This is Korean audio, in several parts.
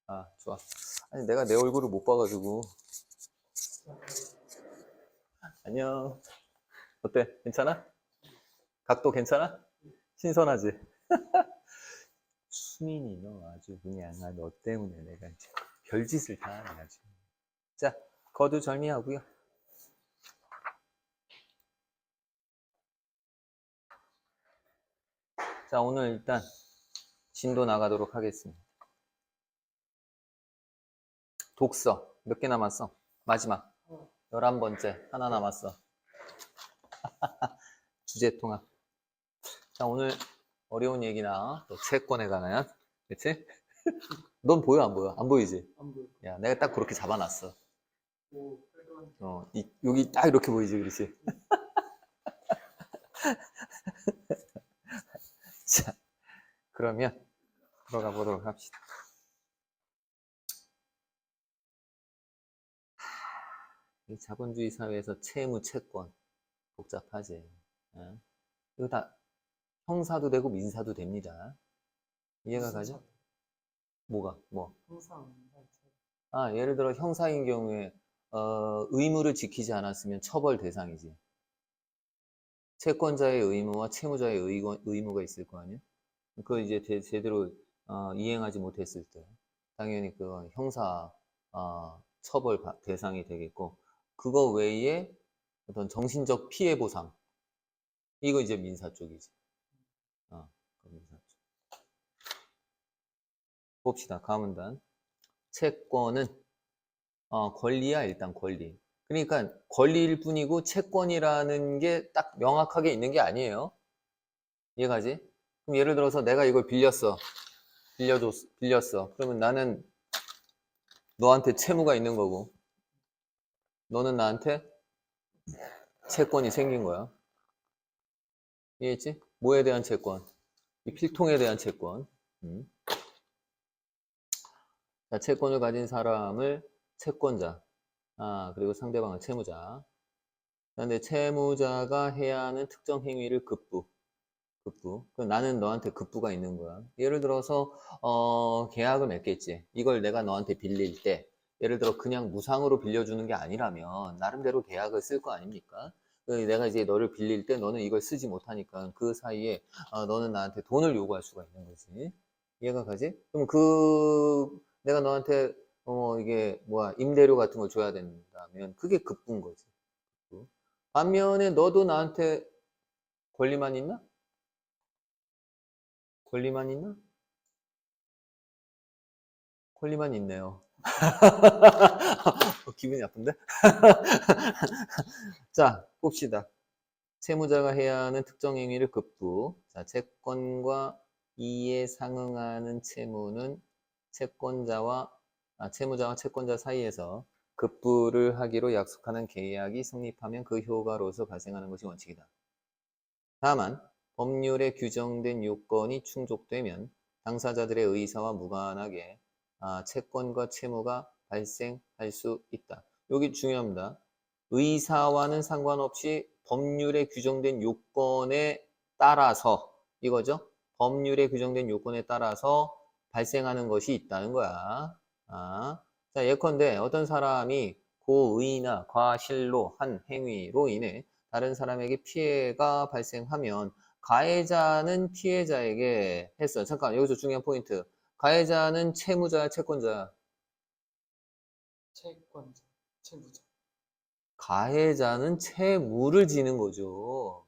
아, 좋아. 아니, 내가 내 얼굴을 못 봐가지고. 안녕. 어때? 괜찮아? 각도 괜찮아? 신선하지? 수민이 너 아주 그냥 너 때문에 내가 이제 별짓을 다 하네 아주. 자, 거두절미하고요. 자, 오늘 일단 진도 나가도록 하겠습니다. 독서 몇 개 남았어? 마지막 11번째 하나 남았어. 주제 통합. 자, 오늘 어려운 얘기나 또 채권에 관한, 그치? 넌 보여 안 보여? 안 보이지? 안 보여. 야, 내가 딱 그렇게 잡아놨어. 오, 여기 딱 이렇게 보이지, 그렇지? 자, 그러면 들어가 보도록 합시다. 이 자본주의 사회에서 채무, 채권 복잡하지. 어? 이거 다 형사도 되고 민사도 됩니다. 이해가 가죠? 뭐가? 뭐? 항상 아, 예를 들어 형사인 경우에 의무를 지키지 않았으면 처벌 대상이지. 채권자의 의무와 채무자의 의무가 있을 거 아니야? 그걸 이제 제대로 이행하지 못했을 때 당연히 그 형사 처벌 대상이 되겠고, 그거 외에 어떤 정신적 피해 보상, 이거 이제 민사 쪽이지. 그 민사 쪽. 봅시다. 가문단. 채권은 권리야. 일단 권리. 그러니까 권리일 뿐이고 채권이라는 게 딱 명확하게 있는 게 아니에요. 이해가지? 그럼 예를 들어서 내가 이걸 빌렸어. 빌렸어. 그러면 나는 너한테 채무가 있는 거고, 너는 나한테 채권이 생긴 거야. 이해했지? 뭐에 대한 채권? 이 필통에 대한 채권. 자, 채권을 가진 사람을 채권자, 그리고 상대방은 채무자. 그런데 채무자가 해야 하는 특정 행위를 급부. 그럼 나는 너한테 급부가 있는 거야. 예를 들어서 계약을 맺겠지. 이걸 내가 너한테 빌릴 때, 예를 들어 그냥 무상으로 빌려주는 게 아니라면 나름대로 계약을 쓸 거 아닙니까? 내가 이제 너를 빌릴 때 너는 이걸 쓰지 못하니까 그 사이에 너는 나한테 돈을 요구할 수가 있는 거지. 이해가 가지? 그럼 내가 너한테 이게 뭐야, 임대료 같은 걸 줘야 된다면 그게 급부인 거지. 반면에 너도 나한테 권리만 있나? 권리만 있나? 권리만 있네요. 기분이 나쁜데? 자, 봅시다. 채무자가 해야 하는 특정 행위를 급부. 자, 채권과 이에 상응하는 채무는 채무자와 채권자 사이에서 급부를 하기로 약속하는 계약이 성립하면 그 효과로서 발생하는 것이 원칙이다. 다만 법률에 규정된 요건이 충족되면 당사자들의 의사와 무관하게 채권과 채무가 발생할 수 있다. 여기 중요합니다. 의사와는 상관없이 법률에 규정된 요건에 따라서, 이거죠? 법률에 규정된 요건에 따라서 발생하는 것이 있다는 거야. 자, 예컨대 어떤 사람이 고의나 과실로 한 행위로 인해 다른 사람에게 피해가 발생하면 가해자는 피해자에게 했어요. 잠깐, 여기서 중요한 포인트. 가해자는 채무자야, 채권자야? 채권자, 채무자. 가해자는 채무를 지는 거죠.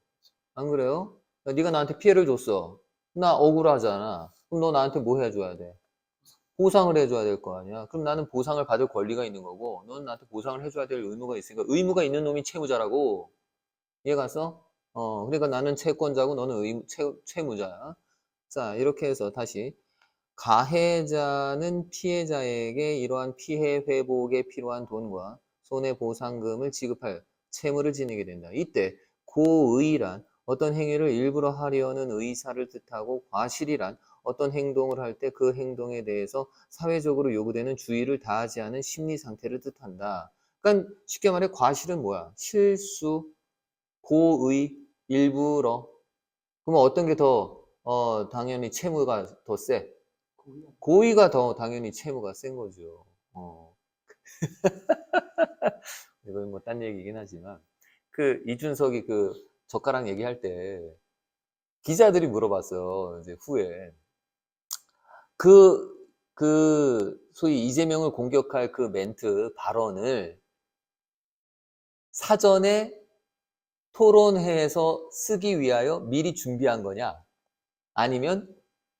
안 그래요? 네가 나한테 피해를 줬어. 나 억울하잖아. 그럼 너 나한테 뭐 해줘야 돼? 보상을 해줘야 될 거 아니야. 그럼 나는 보상을 받을 권리가 있는 거고, 너는 나한테 보상을 해줘야 될 의무가 있으니까 의무가 있는 놈이 채무자라고. 이해 갔어? 그러니까 나는 채권자고 너는 채무자야. 자, 이렇게 해서 다시 가해자는 피해자에게 이러한 피해 회복에 필요한 돈과 손해보상금을 지급할 채무를 지니게 된다. 이때 고의란 어떤 행위를 일부러 하려는 의사를 뜻하고, 과실이란 어떤 행동을 할 때 그 행동에 대해서 사회적으로 요구되는 주의를 다하지 않은 심리 상태를 뜻한다. 그러니까 쉽게 말해 과실은 뭐야? 실수, 고의, 일부러. 그러면 어떤 게 더 당연히 채무가 더 세? 고의가 고의가 더 당연히 채무가 센 거죠. 이건 뭐 딴 얘기긴 하지만 그 이준석이 그 젓가락 얘기할 때 기자들이 물어봤어요. 이제 후에 소위 이재명을 공격할 그 멘트 발언을 사전에 토론회에서 쓰기 위하여 미리 준비한 거냐? 아니면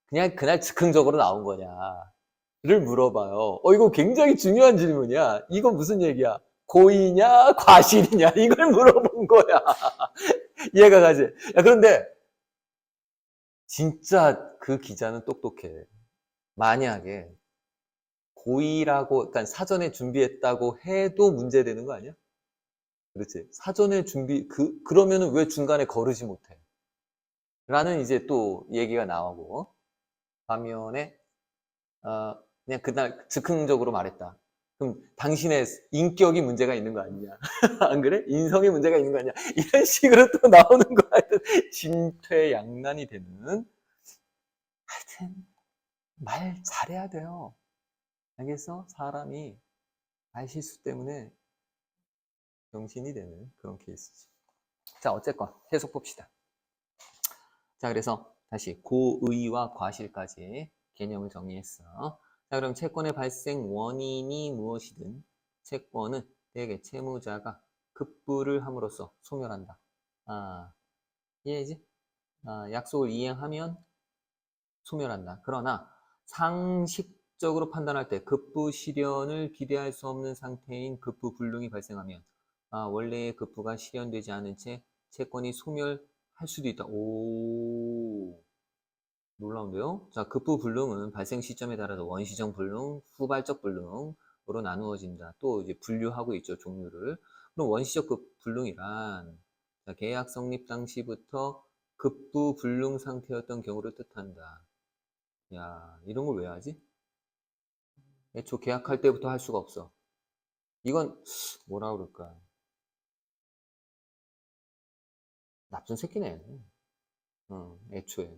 그냥 그날 즉흥적으로 나온 거냐를 물어봐요. 이거 굉장히 중요한 질문이야. 이건 무슨 얘기야? 고의냐, 과실이냐? 이걸 물어본 거야. 이해가 가지? 야, 그런데 진짜 그 기자는 똑똑해. 만약에 고의라고, 그러니까 사전에 준비했다고 해도 문제되는 거 아니야? 그렇지. 사전에 그러면은 왜 중간에 거르지 못해? 라는 이제 또 얘기가 나오고, 반면에, 그냥 그날 즉흥적으로 말했다. 그럼 당신의 인격이 문제가 있는 거 아니냐? 안 그래? 인성에 문제가 있는 거 아니냐? 이런 식으로 또 나오는 거 하여튼 진퇴양난이 되는. 하여튼, 말 잘해야 돼요. 알겠어? 사람이 말 실수 때문에 병신이 되는 그런 케이스지. 자, 어쨌건 계속 봅시다. 자, 그래서 다시 고의와 과실까지 개념을 정리했어. 자, 그럼 채권의 발생 원인이 무엇이든 채권은 대개 채무자가 급부를 함으로써 소멸한다. 이해지? 약속을 이행하면 소멸한다. 그러나 상식적으로 판단할 때 급부 실현을 기대할 수 없는 상태인 급부 불능이 발생하면 원래의 급부가 실현되지 않은 채 채권이 소멸할 수도 있다. 오, 놀라운데요? 자, 급부 불능은 발생 시점에 따라서 원시적 불능, 후발적 불능으로 나누어진다. 또 이제 분류하고 있죠, 종류를. 그럼 원시적 불능이란 계약 성립 당시부터 급부 불능 상태였던 경우를 뜻한다. 야, 이런 걸 왜 하지? 애초 계약할 때부터 할 수가 없어. 이건 뭐라 그럴까? 나쁜 새끼네. 애초에.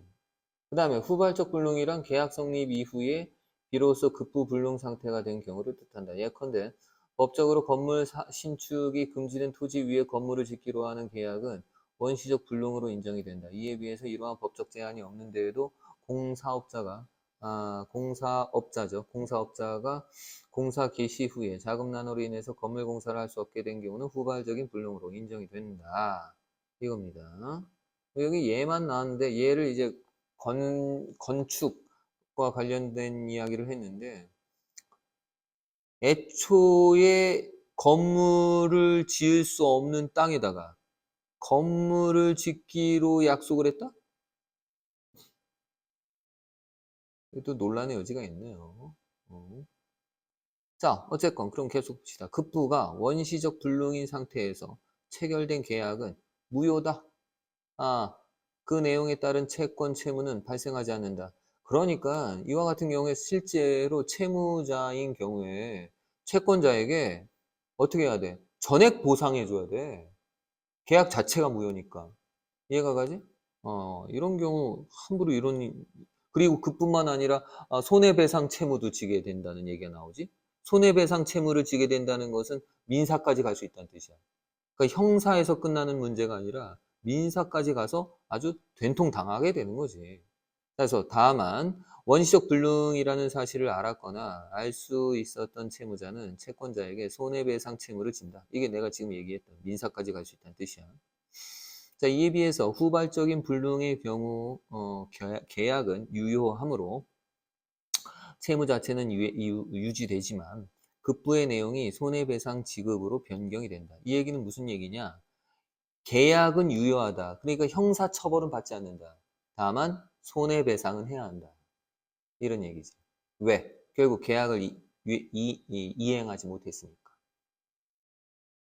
그 다음에 후발적 불능이란 계약 성립 이후에 비로소 급부 불능 상태가 된 경우를 뜻한다. 예컨대 법적으로 건물 신축이 금지된 토지 위에 건물을 짓기로 하는 계약은 원시적 불능으로 인정이 된다. 이에 비해서 이러한 법적 제한이 없는데에도 공사업자가 공사 개시 후에 자금 난으로 인해서 건물 공사를 할 수 없게 된 경우는 후발적인 불능으로 인정이 된다. 이겁니다. 여기 얘만 나왔는데 얘를 이제 건축과 관련된 이야기를 했는데 애초에 건물을 지을 수 없는 땅에다가 건물을 짓기로 약속을 했다? 또 논란의 여지가 있네요. 자, 어쨌건 그럼 계속 봅시다. 급부가 원시적 불능인 상태에서 체결된 계약은 무효다. 그 내용에 따른 채권 채무는 발생하지 않는다. 그러니까 이와 같은 경우에 실제로 채무자인 경우에 채권자에게 어떻게 해야 돼? 전액 보상해 줘야 돼. 계약 자체가 무효니까. 이해가 가지? 이런 경우 함부로 그리고 그뿐만 아니라 손해배상 채무도 지게 된다는 얘기가 나오지. 손해배상 채무를 지게 된다는 것은 민사까지 갈 수 있다는 뜻이야. 그러니까 형사에서 끝나는 문제가 아니라 민사까지 가서 아주 된통 당하게 되는 거지. 그래서 다만 원시적 불능이라는 사실을 알았거나 알 수 있었던 채무자는 채권자에게 손해배상 채무를 진다. 이게 내가 지금 얘기했던 민사까지 갈 수 있다는 뜻이야. 자, 이에 비해서 후발적인 불능의 경우 계약은 유효하므로 채무 자체는 유지되지만 급부의 내용이 손해배상 지급으로 변경이 된다. 이 얘기는 무슨 얘기냐? 계약은 유효하다. 그러니까 형사처벌은 받지 않는다. 다만 손해배상은 해야 한다. 이런 얘기지. 왜? 결국 계약을 이행하지 못했으니까.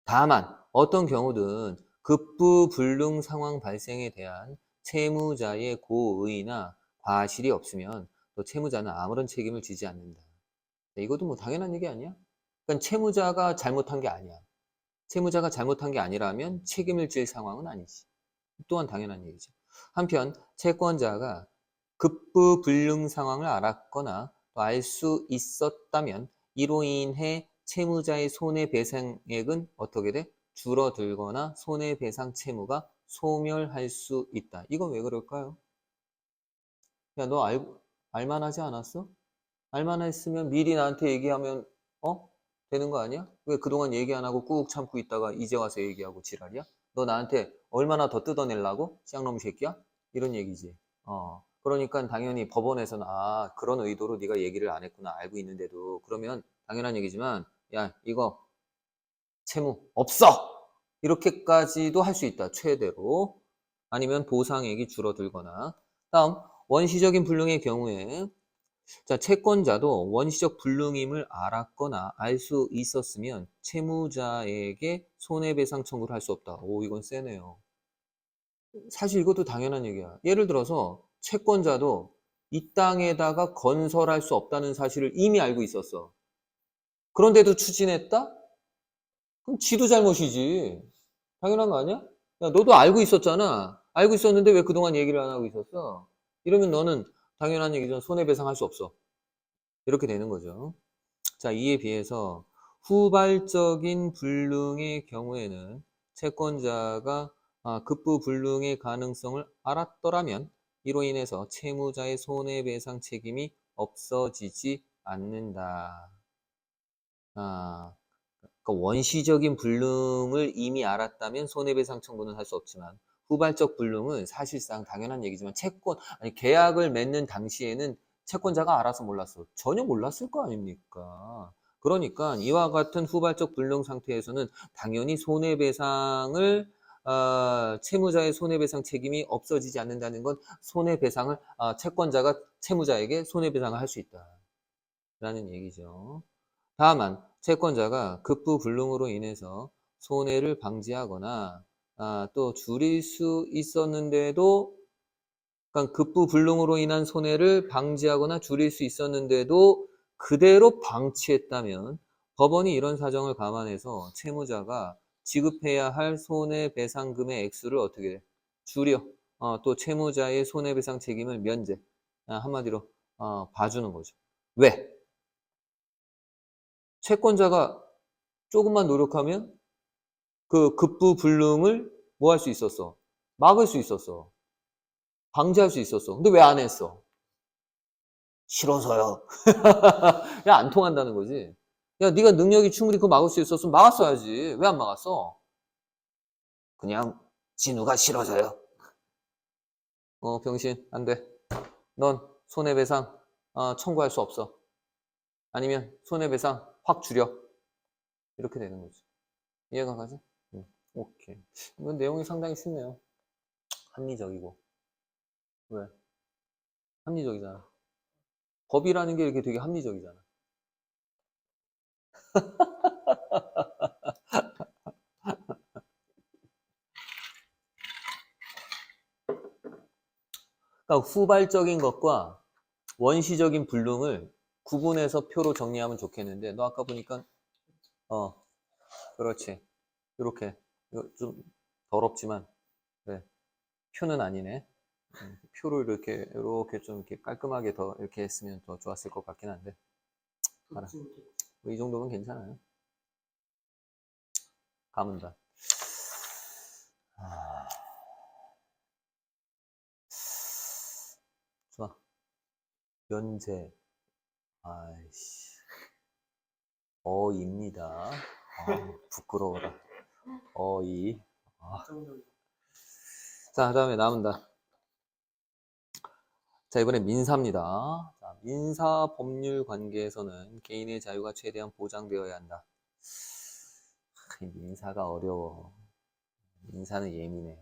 다만 어떤 경우든 급부 불능 상황 발생에 대한 채무자의 고의나 과실이 없으면 또 채무자는 아무런 책임을 지지 않는다. 이것도 뭐 당연한 얘기 아니야? 그러니까 채무자가 잘못한 게 아니야. 채무자가 잘못한 게 아니라면 책임을 질 상황은 아니지. 또한 당연한 얘기죠. 한편 채권자가 급부 불능 상황을 알았거나 알 수 있었다면 이로 인해 채무자의 손해배상액은 어떻게 돼? 줄어들거나 손해배상 채무가 소멸할 수 있다. 이건 왜 그럴까요? 야, 너 알만하지 않았어? 알만했으면 미리 나한테 얘기하면 되는 거 아니야? 왜 그동안 얘기 안 하고 꾹 참고 있다가 이제 와서 얘기하고 지랄이야? 너 나한테 얼마나 더 뜯어내려고? 쌍놈 새끼야? 이런 얘기지. 그러니까 당연히 법원에서는 그런 의도로 네가 얘기를 안 했구나 알고 있는데도 그러면 당연한 얘기지만 야, 이거 채무 없어! 이렇게까지도 할 수 있다. 최대로. 아니면 보상액이 줄어들거나. 다음 원시적인 불능의 경우에 자, 채권자도 원시적 불능임을 알았거나 알 수 있었으면 채무자에게 손해배상 청구를 할 수 없다. 오, 이건 세네요. 사실 이것도 당연한 얘기야. 예를 들어서 채권자도 이 땅에다가 건설할 수 없다는 사실을 이미 알고 있었어. 그런데도 추진했다? 그럼 지도 잘못이지. 당연한 거 아니야? 야, 너도 알고 있었잖아. 알고 있었는데 왜 그동안 얘기를 안 하고 있었어? 이러면 너는 당연한 얘기죠. 손해배상할 수 없어. 이렇게 되는 거죠. 자, 이에 비해서 후발적인 불능의 경우에는 채권자가 급부 불능의 가능성을 알았더라면 이로 인해서 채무자의 손해배상 책임이 없어지지 않는다. 그러니까 원시적인 불능을 이미 알았다면 손해배상 청구는 할 수 없지만 후발적 불능은 사실상 당연한 얘기지만 계약을 맺는 당시에는 채권자가 알아서 몰랐어. 전혀 몰랐을 거 아닙니까? 그러니까 이와 같은 후발적 불능 상태에서는 당연히 채무자의 손해배상 책임이 없어지지 않는다는 건 채권자가 채무자에게 손해배상을 할 수 있다라는 얘기죠. 다만 채권자가 급부 불능으로 인해서 손해를 방지하거나 또 줄일 수 있었는데도 그러니까 급부 불능으로 인한 손해를 방지하거나 줄일 수 있었는데도 그대로 방치했다면 법원이 이런 사정을 감안해서 채무자가 지급해야 할 손해배상금의 액수를 어떻게 해? 줄여 또 채무자의 손해배상 책임을 면제 한마디로 봐주는 거죠. 왜? 채권자가 조금만 노력하면 그 급부 불능을 뭐 할 수 있었어? 막을 수 있었어. 방지할 수 있었어. 근데 왜 안 했어? 싫어서요. 야, 안 통한다는 거지. 야, 네가 능력이 충분히 그거 막을 수 있었으면 막았어야지. 왜 안 막았어? 그냥 진우가 싫어서요. 병신, 안 돼. 넌 손해배상 청구할 수 없어. 아니면 손해배상 확 줄여. 이렇게 되는 거지. 이해가 가지? 응. 오케이. 이건 내용이 상당히 쉽네요. 합리적이고. 왜? 합리적이잖아. 법이라는 게 이렇게 되게 합리적이잖아. 그러니까 후발적인 것과 원시적인 불능을 구분해서 표로 정리하면 좋겠는데, 너 아까 보니까, 그렇지. 이렇게. 이거 좀 더럽지만, 그래. 표는 아니네. 표를 이렇게 좀 이렇게 깔끔하게 더 이렇게 했으면 더 좋았을 것 같긴 한데. 알아. 이 정도면 괜찮아요. 가문다. 좋아. 면제. 아이씨. 어이입니다. 부끄러워라. 어이. 자, 다음에 남은다. 자, 이번에 민사입니다. 자, 민사 법률 관계에서는 개인의 자유가 최대한 보장되어야 한다. 민사가 어려워. 민사는 예민해.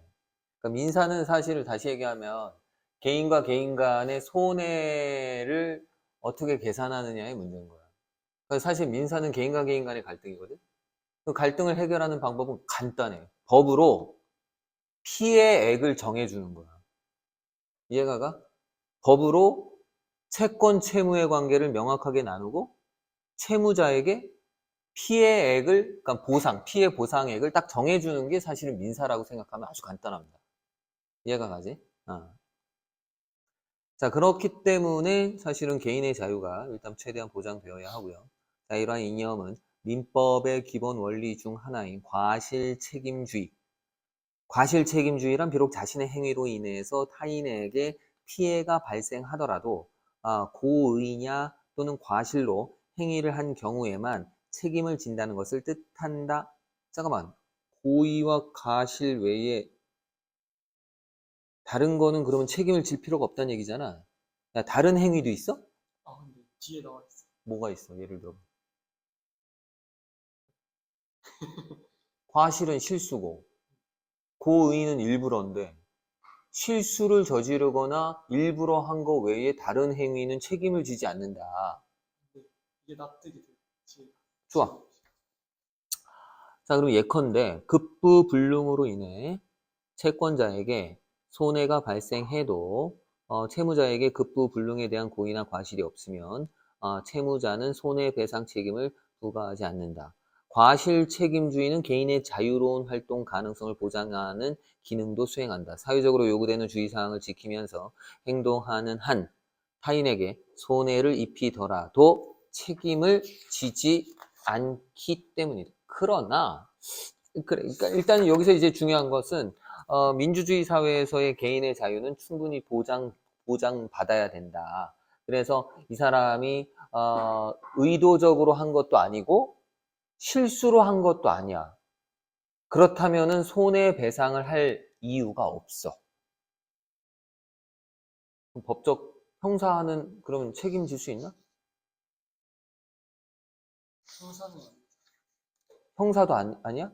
그러니까 민사는 사실 다시 얘기하면 개인과 개인 간의 손해를 어떻게 계산하느냐의 문제인 거야. 그러니까 사실 민사는 개인과 개인 간의 갈등이거든. 그 갈등을 해결하는 방법은 간단해. 법으로 피해액을 정해주는 거야. 이해가 가? 법으로 채권 채무의 관계를 명확하게 나누고 채무자에게 피해액을, 그러니까 피해 보상액을 딱 정해주는 게 사실은 민사라고 생각하면 아주 간단합니다. 이해가 가지? 자, 그렇기 때문에 사실은 개인의 자유가 일단 최대한 보장되어야 하고요. 자, 이러한 이념은 민법의 기본 원리 중 하나인 과실책임주의. 과실책임주의란 비록 자신의 행위로 인해서 타인에게 피해가 발생하더라도 고의냐 또는 과실로 행위를 한 경우에만 책임을 진다는 것을 뜻한다. 잠깐만, 고의와 과실 외에 다른 거는 그러면 책임을 질 필요가 없다는 얘기잖아. 야, 다른 행위도 있어? 아, 근데 뒤에 나와 있어. 뭐가 있어? 예를 들어. 과실은 실수고, 고의는 일부러인데, 실수를 저지르거나 일부러 한 거 외에 다른 행위는 책임을 지지 않는다. 근데 이게 납득이 돼. 뒤에. 좋아. 자, 그럼 예컨대 급부불능으로 인해 채권자에게 손해가 발생해도 채무자에게 급부불능에 대한 고의나 과실이 없으면 채무자는 손해배상 책임을 부과하지 않는다. 과실책임주의는 개인의 자유로운 활동 가능성을 보장하는 기능도 수행한다. 사회적으로 요구되는 주의사항을 지키면서 행동하는 한 타인에게 손해를 입히더라도 책임을 지지 않기 때문이다. 그러나 그러니까 일단 여기서 이제 중요한 것은 민주주의 사회에서의 개인의 자유는 충분히 보장받아야 된다. 그래서 이 사람이 의도적으로 한 것도 아니고 실수로 한 것도 아니야. 그렇다면은 손해배상을 할 이유가 없어. 그럼 법적 형사는 그러면 책임질 수 있나? 형사는 아니지. 형사도 아니야?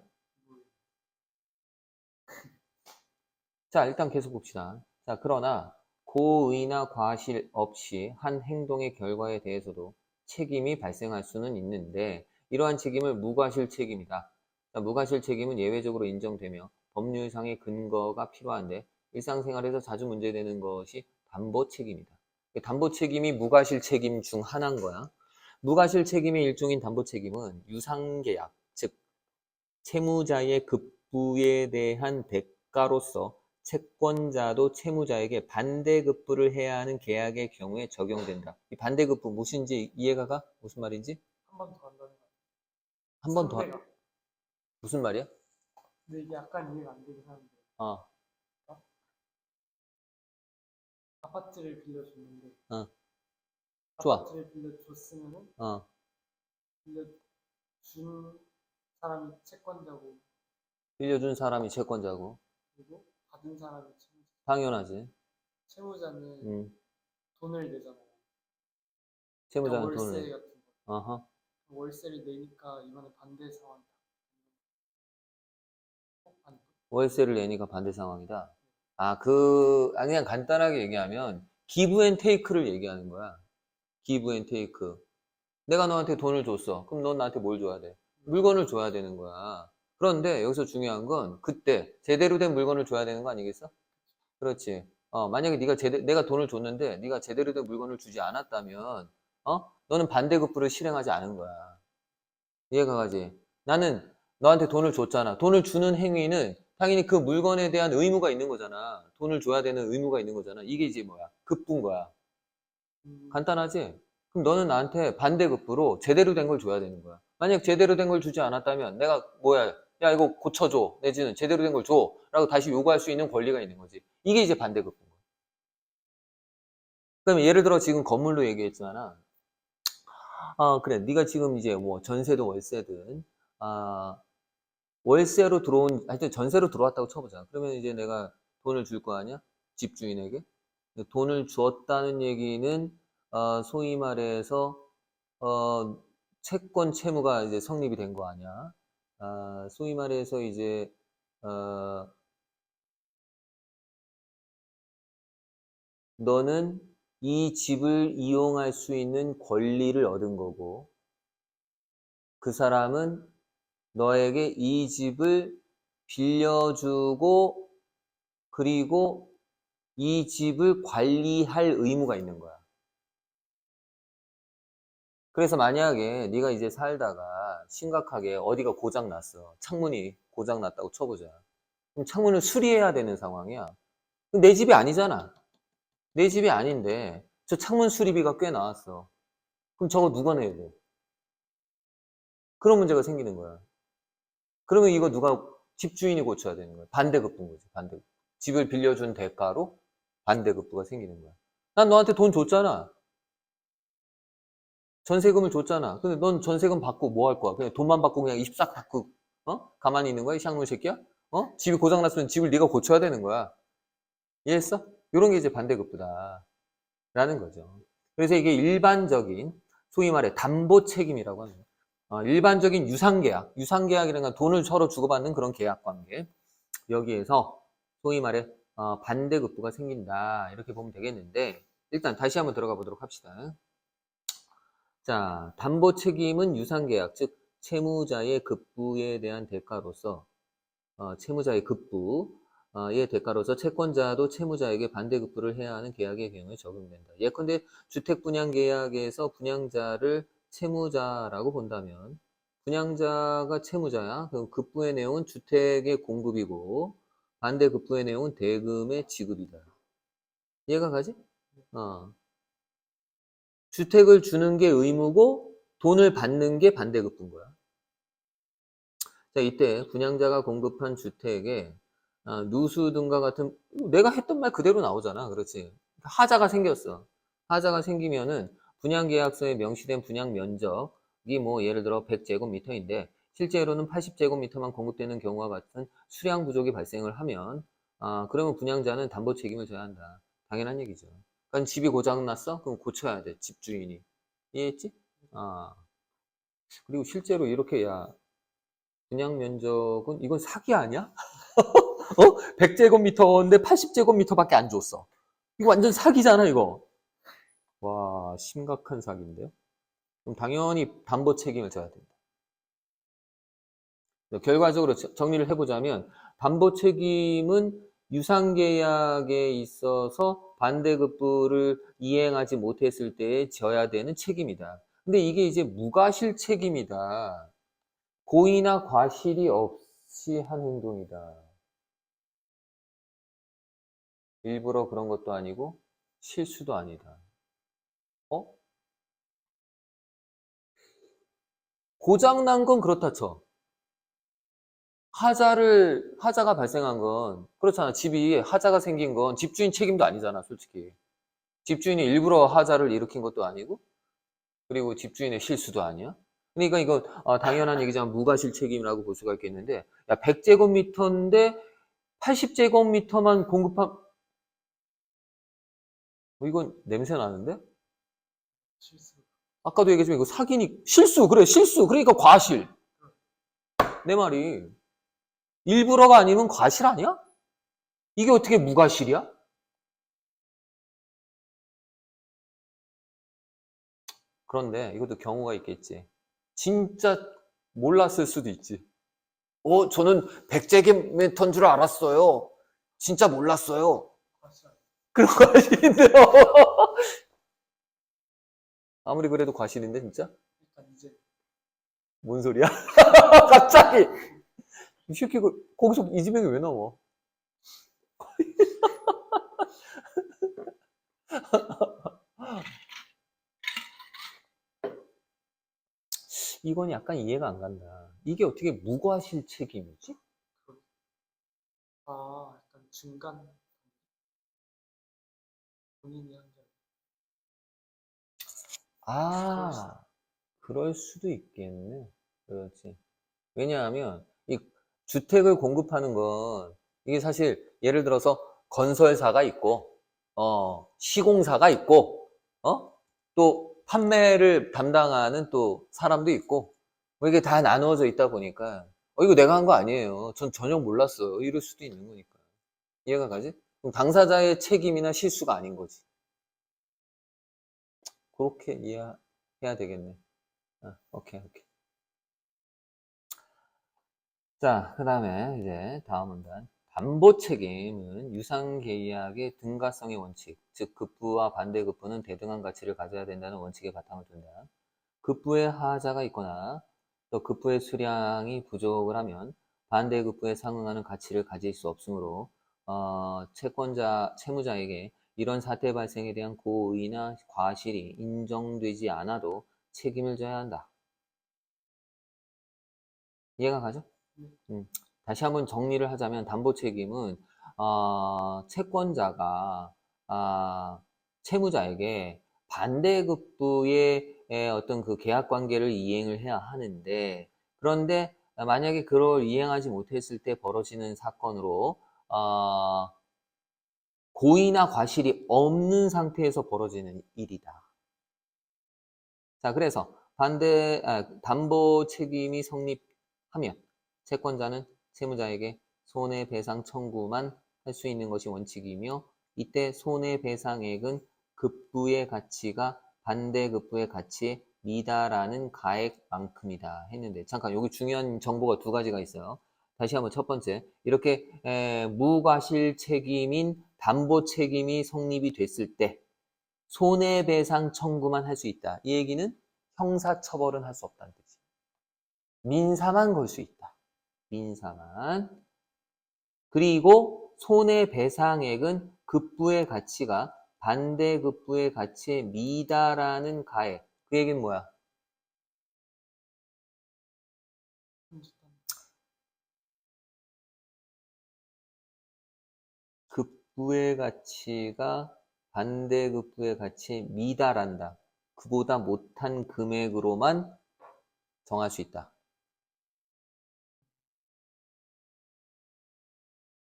자, 일단 계속 봅시다. 자, 그러나 고의나 과실 없이 한 행동의 결과에 대해서도 책임이 발생할 수는 있는데 이러한 책임을 무과실 책임이다. 자, 무과실 책임은 예외적으로 인정되며 법률상의 근거가 필요한데 일상생활에서 자주 문제되는 것이 담보 책임이다. 담보 책임이 무과실 책임 중 하나인 거야. 무과실 책임의 일종인 담보 책임은 유상계약, 즉 채무자의 급부에 대한 대가로서 채권자도 채무자에게 반대급부를 해야 하는 계약의 경우에 적용된다. 이 반대급부 무엇인지 이해가 가? 무슨 말인지? 한 번 더 한다는 거. 한 번 더. 상대가. 무슨 말이야? 근데 이게 약간 이해가 안 되긴 하는데. 어, 아파트를 빌려줬는데. 어, 좋아. 아파트를 빌려줬으면은 어, 빌려준 사람이 채권자고 빌려준 사람이 채권자고. 그리고 받은 사람이 채무자. 당연하지. 채무자는 음, 돈을 내잖아요. 채무자는 그러니까 월세 돈을. 같은 거. 어허. 월세를 내니까 이번에 반대 상황이다. 반대. 월세를 내니까 반대 상황이다. 그냥 간단하게 얘기하면 기브 앤 테이크를 얘기하는 거야. 기브 앤 테이크. 내가 너한테 돈을 줬어. 그럼 넌 나한테 뭘 줘야 돼? 물건을 줘야 되는 거야. 그런데 여기서 중요한 건 그때 제대로 된 물건을 줘야 되는 거 아니겠어? 그렇지. 만약에 내가 돈을 줬는데 네가 제대로 된 물건을 주지 않았다면 너는 반대급부를 실행하지 않은 거야. 이해가 가지? 나는 너한테 돈을 줬잖아. 돈을 주는 행위는 당연히 그 물건에 대한 의무가 있는 거잖아. 돈을 줘야 되는 의무가 있는 거잖아. 이게 이제 뭐야? 급부인 거야. 간단하지? 그럼 너는 나한테 반대급부로 제대로 된 걸 줘야 되는 거야. 만약 제대로 된 걸 주지 않았다면 내가 뭐야? 야, 이거 고쳐줘. 내지는 제대로 된 걸 줘. 라고 다시 요구할 수 있는 권리가 있는 거지. 이게 이제 반대급부인 거야. 그러면 예를 들어 지금 건물로 얘기했잖아. 그래. 네가 지금 이제 뭐 전세든 월세든 월세로 들어온, 하여튼 전세로 들어왔다고 쳐보자. 그러면 이제 내가 돈을 줄 거 아니야? 집주인에게. 돈을 주었다는 얘기는, 소위 말해서, 채권 채무가 이제 성립이 된 거 아니야? 소위 말해서 이제, 어, 너는 이 집을 이용할 수 있는 권리를 얻은 거고, 그 사람은 너에게 이 집을 빌려주고, 그리고 이 집을 관리할 의무가 있는 거야. 그래서 만약에 네가 이제 살다가 심각하게 어디가 고장 났어. 창문이 고장 났다고 쳐보자. 그럼 창문을 수리해야 되는 상황이야. 내 집이 아니잖아. 내 집이 아닌데 저 창문 수리비가 꽤 나왔어. 그럼 저거 누가 내야 돼? 그런 문제가 생기는 거야. 그러면 이거 누가 집주인이 고쳐야 되는 거야. 반대급부인 거지. 반대급부. 집을 빌려준 대가로 반대급부가 생기는 거야. 난 너한테 돈 줬잖아. 전세금을 줬잖아. 근데 넌 전세금 받고 뭐 할 거야? 그냥 돈만 받고 그냥 입 싹 닫고 가만히 있는 거야? 이 쌍놈 새끼야? 집이 고장났으면 집을 네가 고쳐야 되는 거야. 이해했어? 이런 게 이제 반대급부다. 라는 거죠. 그래서 이게 일반적인 소위 말해 담보 책임이라고 하는 거예요. 일반적인 유상계약, 유상계약이라는 건 돈을 서로 주고받는 그런 계약관계. 여기에서 소위 말해 반대급부가 생긴다. 이렇게 보면 되겠는데 일단 다시 한번 들어가 보도록 합시다. 자, 담보 책임은 유상계약, 즉 채무자의 급부에 대한 대가로서 채무자의 급부의 대가로서 채권자도 채무자에게 반대급부를 해야 하는 계약의 경우에 적용된다. 예컨대 주택분양계약에서 분양자를 채무자라고 본다면 분양자가 채무자야. 그럼 급부의 내용은 주택의 공급이고 반대급부의 내용은 대금의 지급이다. 이해가 가지? 주택을 주는 게 의무고 돈을 받는 게 반대급부인 거야. 자, 이때 분양자가 공급한 주택에 누수 등과 같은 내가 했던 말 그대로 나오잖아. 그렇지. 하자가 생겼어. 하자가 생기면은 분양계약서에 명시된 분양 면적이 뭐 예를 들어 100제곱미터인데 실제로는 80제곱미터만 공급되는 경우와 같은 수량 부족이 발생을 하면 그러면 분양자는 담보 책임을 져야 한다. 당연한 얘기죠. 그러니까 집이 고장났어? 그럼 고쳐야 돼. 집주인이. 이해했지? 그리고 실제로 이렇게 분양 면적은 이건 사기 아니야? 100제곱미터인데 80제곱미터밖에 안 줬어. 이거 완전 사기잖아, 이거. 와, 심각한 사기인데요? 그럼 당연히 담보 책임을 져야 된다. 결과적으로 정리를 해보자면 담보 책임은 유상계약에 있어서 반대급부를 이행하지 못했을 때에 져야 되는 책임이다. 근데 이게 이제 무과실 책임이다. 고의나 과실이 없이 한 행동이다. 일부러 그런 것도 아니고 실수도 아니다. 고장난 건 그렇다 쳐. 하자가 발생한 건 그렇잖아. 집이 하자가 생긴 건 집주인 책임도 아니잖아, 솔직히. 집주인이 일부러 하자를 일으킨 것도 아니고 그리고 집주인의 실수도 아니야. 그러니까 이건 당연한 얘기지만 무과실 책임이라고 볼 수가 있겠는데 100제곱미터인데 80제곱미터만 공급한 이건 냄새 나는데? 실수. 아까도 얘기했지만 이거 사기니 실수 그래 실수 그러니까 과실 내 말이 일부러가 아니면 과실 아니야? 이게 어떻게 무과실이야? 그런데 이것도 경우가 있겠지. 진짜 몰랐을 수도 있지. 저는 100제곱미터인 줄 알았어요. 진짜 몰랐어요. 과실 아니야. 그런 과실인데요. 아무리 그래도 과실인데 진짜? 일단 이제 뭔 소리야? 갑자기 이 새끼 거기서 이 집에 왜 나와? 이건 약간 이해가 안 간다. 이게 어떻게 무과실 책임이지? 약간 중간 본인이 한 게 아, 그럴 수도 있겠네. 그렇지. 왜냐하면 이 주택을 공급하는 건 이게 사실 예를 들어서 건설사가 있고 시공사가 있고 또 판매를 담당하는 또 사람도 있고 뭐 이게 다 나누어져 있다 보니까 이거 내가 한 거 아니에요. 전 전혀 몰랐어요. 이럴 수도 있는 거니까. 이해가 가지? 그럼 당사자의 책임이나 실수가 아닌 거지. 그렇게 이해해야 되겠네. 오케이, 오케이. 자, 그 다음에 이제 다음 문단. 담보 책임은 유상계약의 등가성의 원칙, 즉 급부와 반대급부는 대등한 가치를 가져야 된다는 원칙에 바탕을 둔다. 급부에 하자가 있거나 또 급부의 수량이 부족을 하면 반대급부에 상응하는 가치를 가질 수 없으므로 채무자에게 이런 사태 발생에 대한 고의나 과실이 인정되지 않아도 책임을 져야 한다. 이해가 가죠? 다시 한번 정리를 하자면 담보 책임은 채권자가 채무자에게 반대급부의 어떤 그 계약 관계를 이행을 해야 하는데, 그런데 만약에 그걸 이행하지 못했을 때 벌어지는 사건으로 고의나 과실이 없는 상태에서 벌어지는 일이다. 자, 그래서 담보 책임이 성립하면 채권자는 채무자에게 손해배상 청구만 할 수 있는 것이 원칙이며, 이때 손해배상액은 급부의 가치가 반대급부의 가치에 미달하는 가액만큼이다 했는데, 잠깐 여기 중요한 정보가 두 가지가 있어요. 다시 한번 첫 번째, 이렇게 무과실 책임인 담보 책임이 성립이 됐을 때 손해배상 청구만 할 수 있다. 이 얘기는 형사처벌은 할 수 없다는 뜻이에요. 민사만 걸 수 있다. 민사만. 그리고 손해배상액은 급부의 가치가 반대급부의 가치에 미달하는 가액. 그 얘기는 뭐야? 급부의 가치가 반대급부의 가치에 미달한다. 그보다 못한 금액으로만 정할 수 있다.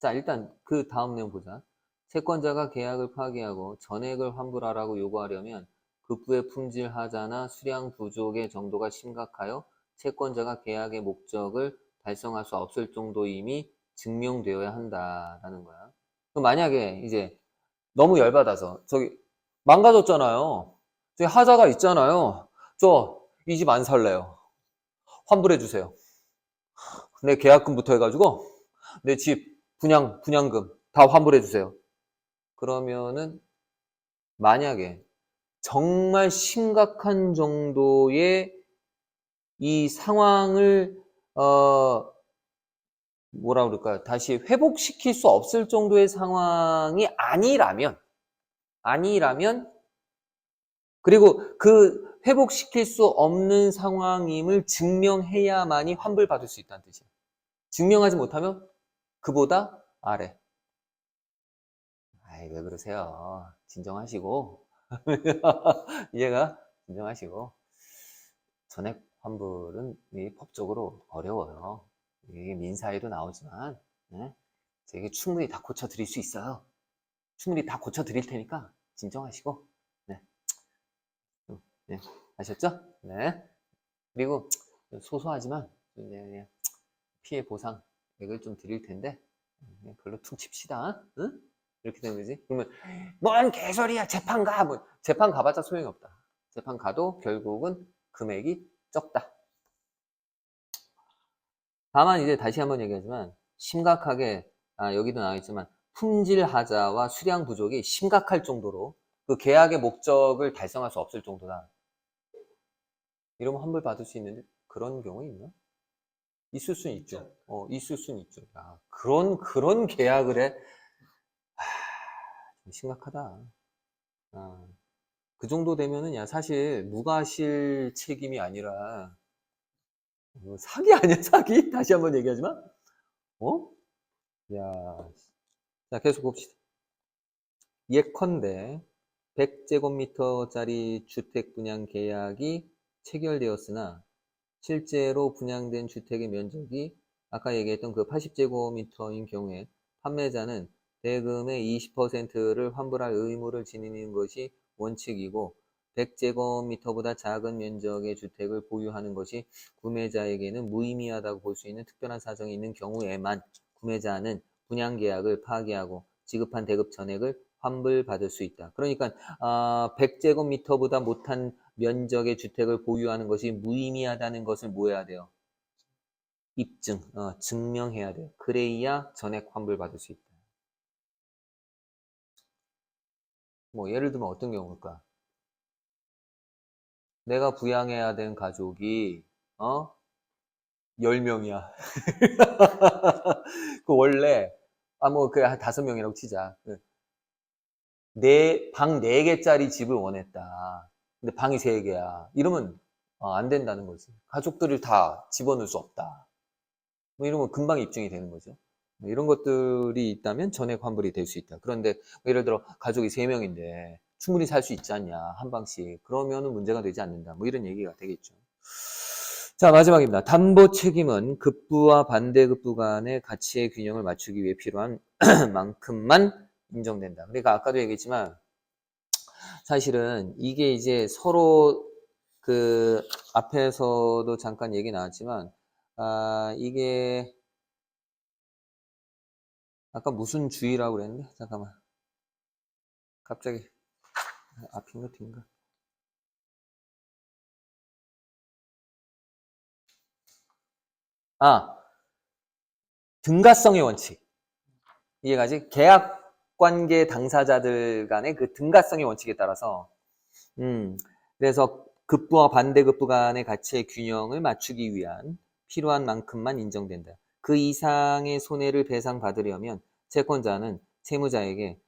자, 일단 그 다음 내용 보자. 채권자가 계약을 파기하고 전액을 환불하라고 요구하려면 급부의 품질 하자나 수량 부족의 정도가 심각하여 채권자가 계약의 목적을 달성할 수 없을 정도임이 증명되어야 한다라는 거야. 그럼 만약에 이제 너무 열받아서 저기 망가졌잖아요. 저기 하자가 있잖아요. 저 이 집 안 살래요. 환불해 주세요. 내 계약금부터 해가지고 내 집 분양금 다 환불해 주세요. 그러면은 만약에 정말 심각한 정도의 이 상황을 뭐라 그럴까요? 다시 회복시킬 수 없을 정도의 상황이 아니라면 그리고 그 회복시킬 수 없는 상황임을 증명해야만이 환불받을 수 있다는 뜻이에요. 증명하지 못하면 그보다 아래. 아이, 왜 그러세요? 진정하시고. 이해가? 진정하시고. 전액 환불은 법적으로 어려워요. 이게 민사에도 나오지만, 네? 제가 충분히 다 고쳐드릴 수 있어요. 충분히 다 고쳐드릴 테니까 진정하시고, 네. 네. 아셨죠? 네. 그리고 소소하지만 그냥 피해 보상액을 좀 드릴 텐데, 별로 퉁 칩시다. 응? 이렇게 되는 거지. 그러면 뭔 개소리야, 재판 가. 뭐 재판 가봤자 소용이 없다. 재판 가도 결국은 금액이 적다. 다만 이제 다시 한번 얘기하지만 심각하게 여기도 나와있지만 품질 하자와 수량 부족이 심각할 정도로 그 계약의 목적을 달성할 수 없을 정도다. 이러면 환불 받을 수 있는데 그런 경우 있나? 있을 수는 있죠. 있을 수는 있죠. 야, 그런 계약을 해? 좀 심각하다. 그 정도 되면은 야 사실 무과실 책임이 아니라 사기 아니야 사기? 다시 한번 얘기하지만 야, 자 계속 봅시다. 예컨대 100제곱미터짜리 주택 분양 계약이 체결되었으나 실제로 분양된 주택의 면적이 아까 얘기했던 그 80제곱미터인 경우에 판매자는 대금의 20%를 환불할 의무를 지니는 것이 원칙이고 100제곱미터보다 작은 면적의 주택을 보유하는 것이 구매자에게는 무의미하다고 볼 수 있는 특별한 사정이 있는 경우에만 구매자는 분양계약을 파기하고 지급한 대급 전액을 환불받을 수 있다. 그러니까 100제곱미터보다 못한 면적의 주택을 보유하는 것이 무의미하다는 것을 뭐 해야 돼요? 증명해야 돼요. 그래야 전액 환불받을 수 있다. 뭐 예를 들면 어떤 경우일까? 내가 부양해야 되는 가족이 10명이야. 그 원래 뭐 그 한 5명이라고 치자. 방 4개짜리 집을 원했다. 근데 방이 3개야. 이러면 안 된다는 거지. 가족들을 다 집어넣을 수 없다. 뭐 이러면 금방 입증이 되는 거죠. 뭐 이런 것들이 있다면 전액 환불이 될 수 있다. 그런데 뭐 예를 들어 가족이 3명인데 충분히 살 수 있지 않냐, 한 방씩. 그러면은 문제가 되지 않는다. 뭐 이런 얘기가 되겠죠. 자, 마지막입니다. 담보 책임은 급부와 반대급부 간의 가치의 균형을 맞추기 위해 필요한 만큼만 인정된다. 그러니까 아까도 얘기했지만 사실은 이게 이제 서로 그 앞에서도 잠깐 얘기 나왔지만 이게 아까 무슨 주의라고 그랬는데? 잠깐만. 갑자기 앞인가 뒤인가? 등가성의 원칙. 이해가지? 계약 관계 당사자들 간의 그 등가성의 원칙에 따라서 그래서 급부와 반대급부 간의 가치의 균형을 맞추기 위한 필요한 만큼만 인정된다. 그 이상의 손해를 배상받으려면 채권자는 채무자에게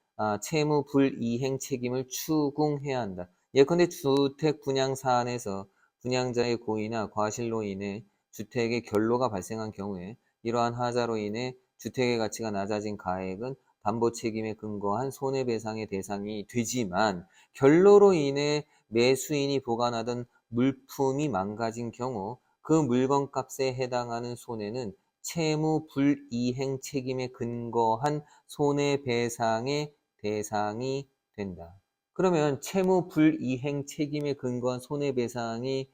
채무 불이행 책임을 추궁해야 한다. 예컨대 주택 분양 사안에서 분양자의 고의나 과실로 인해 주택의 결로가 발생한 경우에 이러한 하자로 인해 주택의 가치가 낮아진 가액은 담보 책임에 근거한 손해배상의 대상이 되지만 결로로 인해 매수인이 보관하던 물품이 망가진 경우 그 물건값에 해당하는 손해는 채무 불이행 책임에 근거한 손해배상의 대상이 된다. 그러면 채무 불이행 책임에 근거한 손해배상이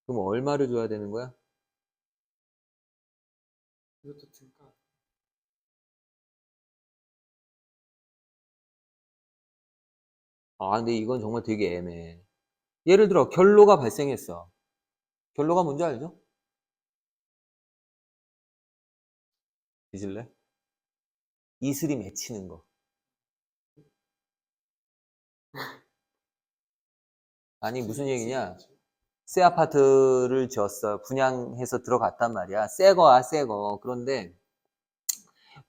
그럼 얼마를 줘야 되는 거야? 이것도 등가. 근데 이건 정말 되게 애매해. 예를 들어 결로가 발생했어. 결로가 뭔지 알죠? 뒤질래? 이슬이 맺히는 거. 아니 무슨 얘기냐? 새 아파트를 지었어. 분양해서 들어갔단 말이야. 새 거야, 새 거. 그런데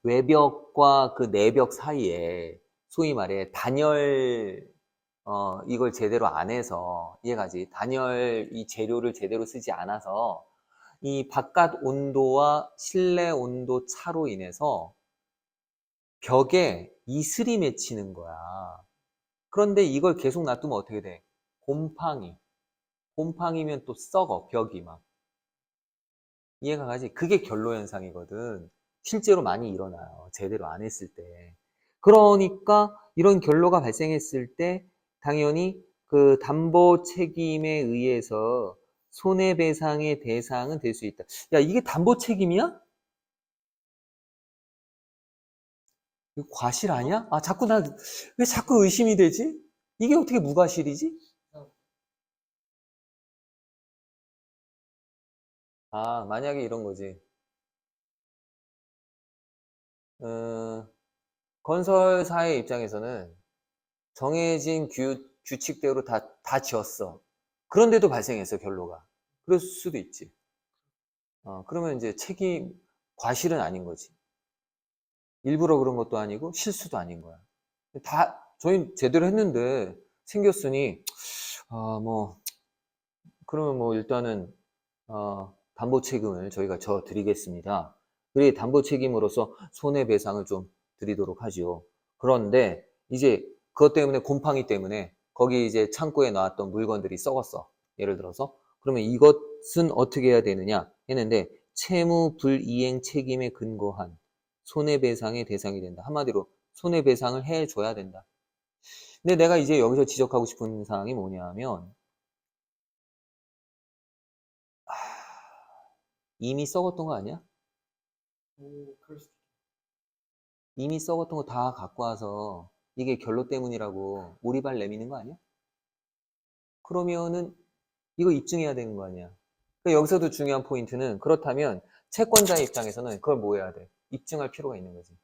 외벽과 그 내벽 사이에 소위 말해 단열 이걸 제대로 안 해서 이해가지? 단열 이 재료를 제대로 쓰지 않아서 이 바깥 온도와 실내 온도 차로 인해서 벽에 이슬이 맺히는 거야. 그런데 이걸 계속 놔두면 어떻게 돼? 곰팡이. 곰팡이면 또 썩어, 벽이 막. 이해가 가지? 그게 결로 현상이거든. 실제로 많이 일어나요. 제대로 안 했을 때. 그러니까 이런 결로가 발생했을 때 당연히 그 담보 책임에 의해서 손해배상의 대상은 될 수 있다. 야, 이게 담보 책임이야? 이거 과실 아니야? 왜 자꾸 의심이 되지? 이게 어떻게 무과실이지? 만약에 이런 거지. 어, 건설사의 입장에서는 정해진 규칙대로 다 지었어. 그런데도 발생했어, 결로가. 그럴 수도 있지. 그러면 이제 과실은 아닌 거지. 일부러 그런 것도 아니고 실수도 아닌 거야. 저희 제대로 했는데 생겼으니, 뭐, 그러면 뭐 일단은, 담보 책임을 저희가 져 드리겠습니다. 그리고 담보 책임으로서 손해배상을 좀 드리도록 하지요. 그런데 이제 그것 때문에 곰팡이 때문에 거기 이제 창고에 나왔던 물건들이 썩었어. 예를 들어서. 그러면 이것은 어떻게 해야 되느냐 했는데 채무 불이행 책임에 근거한 손해배상의 대상이 된다. 한마디로 손해배상을 해줘야 된다. 근데 내가 이제 여기서 지적하고 싶은 사항이 뭐냐면 이미 썩었던 거 아니야? 오, 그럴 수 이미 썩었던 거 다 갖고 와서 이게 결로 때문이라고 오리발 내미는 거 아니야? 그러면은 이거 입증해야 되는 거 아니야? 그러니까 여기서도 중요한 포인트는 그렇다면 채권자의 입장에서는 그걸 뭐 해야 돼? 입증할 필요가 있는 거지.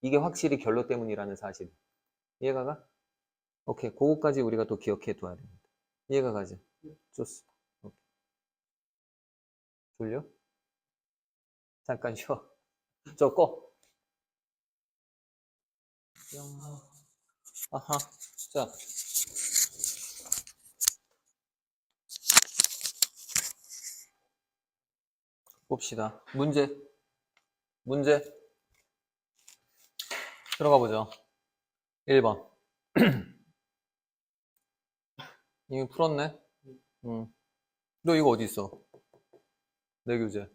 이게 확실히 결로 때문이라는 사실. 이해가 가? 오케이. 그거까지 우리가 또 기억해 둬야 됩니다. 이해가 가지? 좋습니다. 오케이. 졸려? 잠깐 쉬어. 저 꺼. 있어. 아하. 자. 봅시다. 문제. 들어가 보죠. 1번. 이미 풀었네? 너 이거 어디 있어? 내 교재.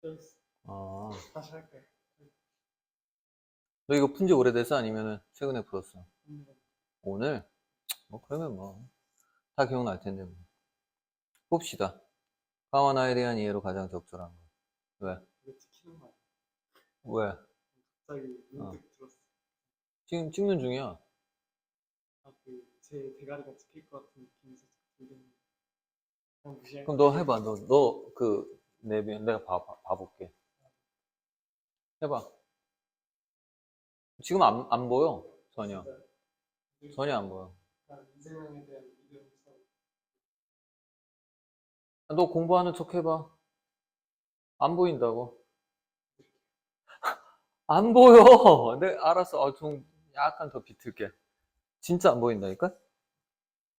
됐어. 아. 다시 할게. 너 이거 푼 지 오래됐어? 아니면은 최근에 풀었어? 음, 오늘? 뭐, 그러면 뭐. 다 기억날 텐데, 뭐. 봅시다. 가와나에 대한 이해로 가장 적절한 거. 왜? 이거 찍히는 거야. 왜? 갑자기 어. 문득 들었어. 지금 찍는 중이야. 아, 제 대가리가 찍힐 것 같은 느낌이 살짝 들겠네. 그냥 무시할게. 그럼 너 해봐. 너 내면 내가 봐볼게. 해봐. 지금 안 보여. 전혀. 진짜 전혀 안 보여. 약간 이재명에 대한 믿음이 있어. 너 공부하는 척 해봐. 안 보인다고. 안 보여. 네, 알았어. 좀 약간 더 비틀게. 진짜 안 보인다니까?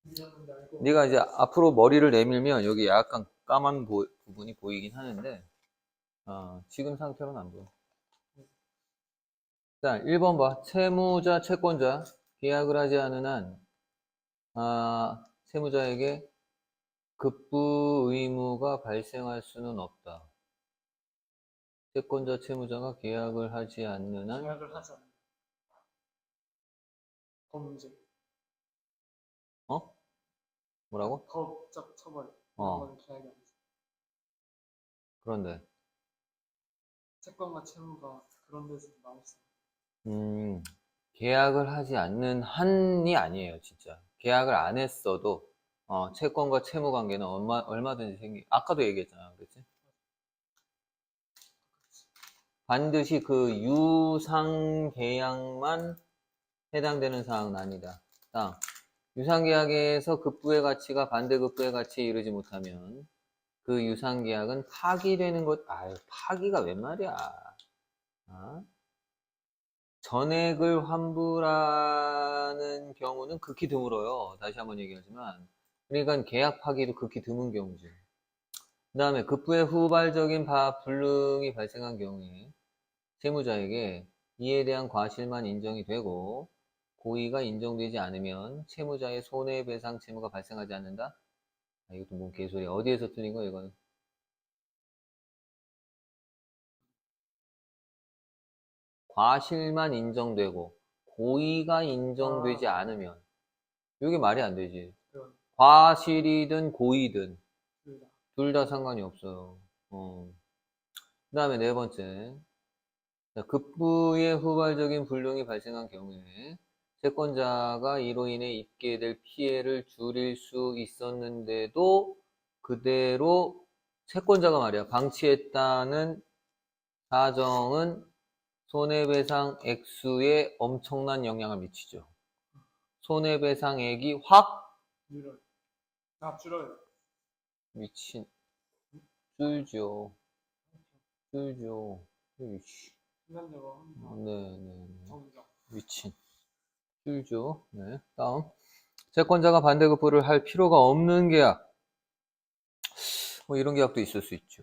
믿었는데 알고 네가 이제 앞으로 머리를 내밀면 여기 약간 까만 부분이 보이긴 하는데, 지금 상태로는 안 보여. 자, 1번 봐. 채무자, 채권자. 계약을 하지 않은 한, 채무자에게 급부 의무가 발생할 수는 없다. 채권자, 채무자가 계약을 하지 않는 한, 계약을 하지 않는 범죄. 뭐라고? 법적 처벌. 이런 어. 거는 계약이 아니지. 그런데, 채권과 채무가 그런 데서 나올 수 있어. 계약을 하지 않는 한이 아니에요, 진짜. 계약을 안 했어도, 채권과 채무 관계는 얼마든지 아까도 얘기했잖아, 그렇지? 반드시 그 유상계약만 해당되는 사항은 아니다. 유상계약에서 급부의 가치가 반대급부의 가치에 이르지 못하면 그 유상계약은 파기되는 것, 파기가 웬 말이야. 어? 전액을 환불하는 경우는 극히 드물어요. 다시 한번 얘기하지만. 그러니까 계약 파기도 극히 드문 경우지. 그 다음에 급부의 후발적인 불능이 발생한 경우에 채무자에게 이에 대한 과실만 인정이 되고 고의가 인정되지 않으면 채무자의 손해배상 채무가 발생하지 않는다? 이것도 뭔 개소리야. 어디에서 틀린 거야, 이거는? 과실만 인정되고 고의가 인정되지 않으면 이게 말이 안 되지. 그런 과실이든 고의든 둘 다. 둘 다 상관이 없어요. 그 다음에 네 번째. 자, 급부의 후발적인 불능이 발생한 경우에 채권자가 이로 인해 입게 될 피해를 줄일 수 있었는데도 그대로 채권자가 말이야 방치했다는 사정은 손해배상 액수에 엄청난 영향을 미치죠. 손해배상액이 확 줄여요. 줄어요. 미친 줄죠. 줄죠. 이씨. 순간적으로 한번 네. 정정. 미친 줄죠. 네. 다음. 채권자가 반대급부를 할 필요가 없는 계약. 뭐 이런 계약도 있을 수 있죠.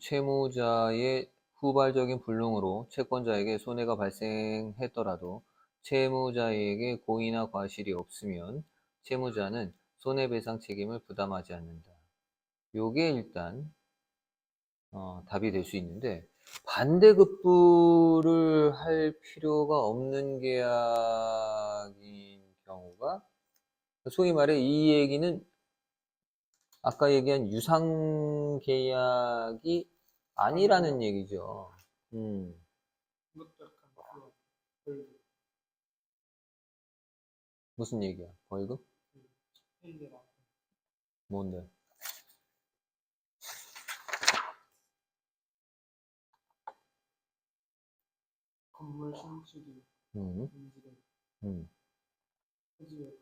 채무자의 후발적인 불능으로 채권자에게 손해가 발생했더라도 채무자에게 고의나 과실이 없으면 채무자는 손해배상 책임을 부담하지 않는다. 요게 일단 답이 될 수 있는데 반대급부를 할 필요가 없는 계약인 경우가 소위 말해 이 얘기는 아까 얘기한 유상계약이 아니라는 얘기죠. 이것도 약간 그거 벌금. 무슨 얘기야? 벌금? 페이드랑 뭔데? 건물 신축이 음, 인지된 음. 토지의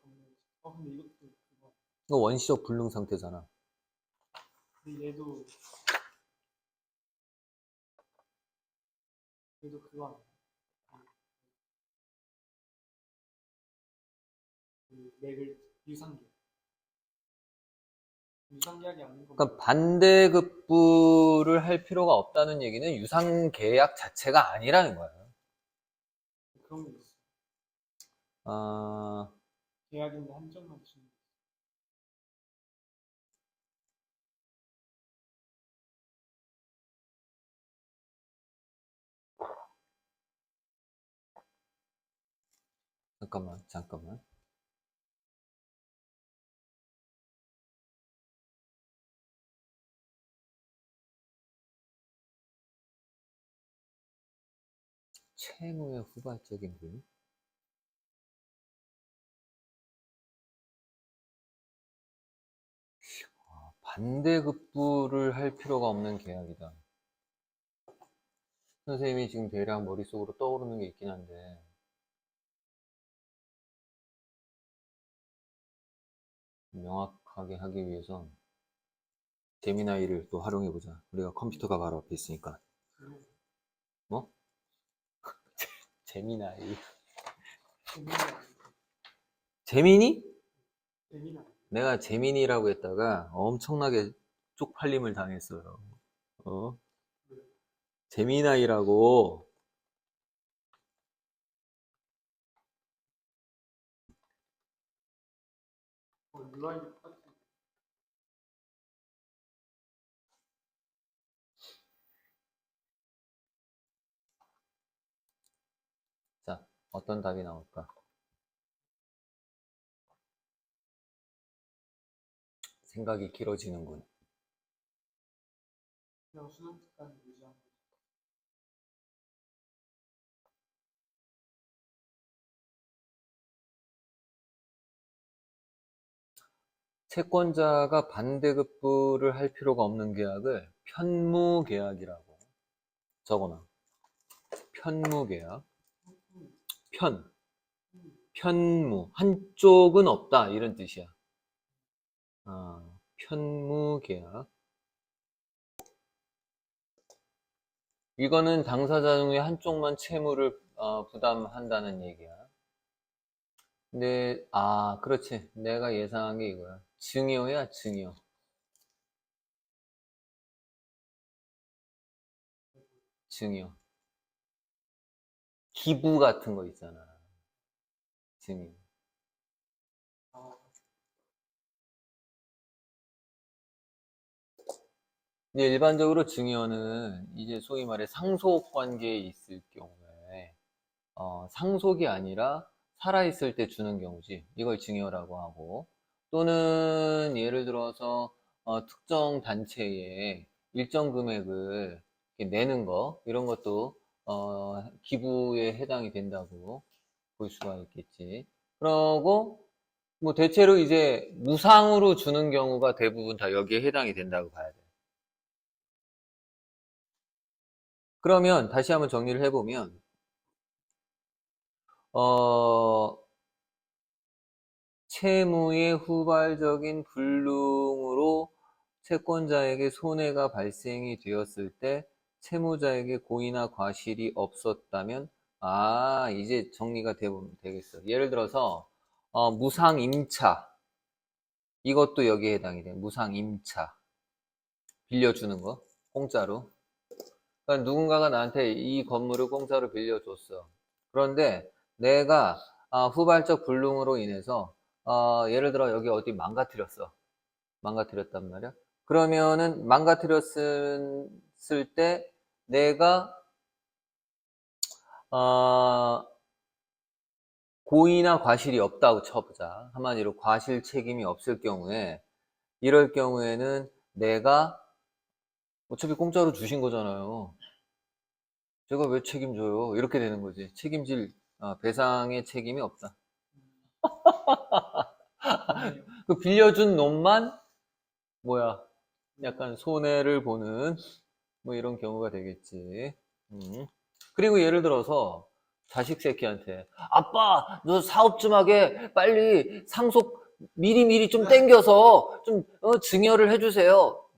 건물. 근데 이것도 그거. 이거 원시적 불능 상태잖아. 근데 얘도 그거 아니야? 맥을 유상계약. 유상계약이 아닌 건 그러니까 반대급부를 할 필요가 없다는 얘기는 유상계약 자체가 아니라는 거예요. 그런 게 있어. 아, 계약인데 한정만 주는 거. 잠깐만. 채무의 후발적인 불. 반대급부를 할 필요가 없는 계약이다. 선생님이 지금 대략 머릿속으로 떠오르는 게 있긴 한데, 명확하게 하기 위해선 제미나이를 또 활용해보자. 우리가 컴퓨터가 바로 앞에 있으니까. 뭐? 제미나이. 재민이? 재미나. 내가 재민이라고 했다가 엄청나게 쪽팔림을 당했어요. 어? 재미나이라고. UI 똑같은. 자, 어떤 답이 나올까? 생각이 길어지는군. 그냥 수능 특강 유지한 거. 채권자가 반대급부를 할 필요가 없는 계약을 편무계약이라고 적어놔. 편무계약. 편무. 한쪽은 없다. 이런 뜻이야. 편무계약. 이거는 당사자 중에 한쪽만 채무를 부담한다는 얘기야. 근데, 그렇지. 내가 예상한 게 이거야. 증여야, 증여. 증여. 기부 같은 거 있잖아. 증여. 이제 일반적으로 증여는 이제 소위 말해 상속 관계에 있을 경우에, 상속이 아니라 살아있을 때 주는 경우지. 이걸 증여라고 하고, 또는 예를 들어서 특정 단체에 일정 금액을 이렇게 내는 거, 이런 것도 기부에 해당이 된다고 볼 수가 있겠지. 그러고 뭐 대체로 이제 무상으로 주는 경우가 대부분 다 여기에 해당이 된다고 봐야 돼. 그러면 다시 한번 정리를 해보면, 어, 채무의 후발적인 불능으로 채권자에게 손해가 발생이 되었을 때 채무자에게 고의나 과실이 없었다면, 이제 정리가 되겠어. 예를 들어서 무상임차, 이것도 여기에 해당이 돼. 무상임차, 빌려주는 거 공짜로. 그러니까 누군가가 나한테 이 건물을 공짜로 빌려줬어. 그런데 내가 후발적 불능으로 인해서 예를 들어 여기 어디 망가뜨렸어. 망가뜨렸단 말이야. 그러면은 망가뜨렸을 때 내가 어, 고의나 과실이 없다고 쳐보자. 한마디로 과실 책임이 없을 경우에, 이럴 경우에는 내가 어차피 공짜로 주신 거잖아요. 제가 왜 책임져요? 이렇게 되는 거지. 배상의 책임이 없다. 맞네요. 그 빌려준 놈만 약간 손해를 보는 뭐 이런 경우가 되겠지. 그리고 예를 들어서 자식 새끼한테 아빠 너 사업 좀 하게 빨리 상속 미리미리 좀 땡겨서 좀 증여를 해주세요.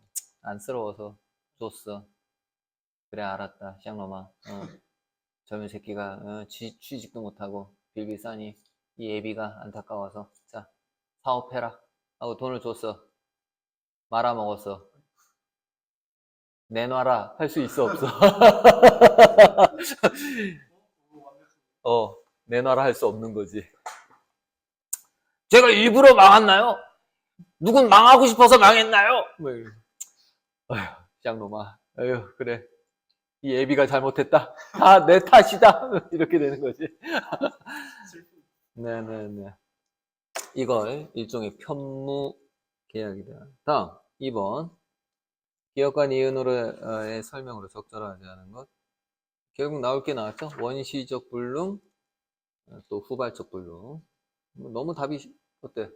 안쓰러워서 줬어. 그래 알았다 쌍놈아. 젊은 새끼가 취직도 못하고 빌빌 싸니 이 애비가 안타까워서 자 사업해라 하고 돈을 줬어. 말아먹었어. 내놔라 할 수 있어 없어? 내놔라 할 수 없는 거지. 제가 일부러 망했나요? 누군 망하고 싶어서 망했나요? 뭐 이러고. 아휴, 짱놈아. 아휴, 그래. 이 애비가 잘못했다. 다 내 탓이다. 이렇게 되는 거지. 슬픈. 네네네. 이걸 일종의 편무 계약이다. 다음, 2번. 기업과 니은으로의 설명으로 적절하지 않은 것. 결국 나올 게 나왔죠? 원시적 불능, 또 후발적 불능. 너무 답이, 어때?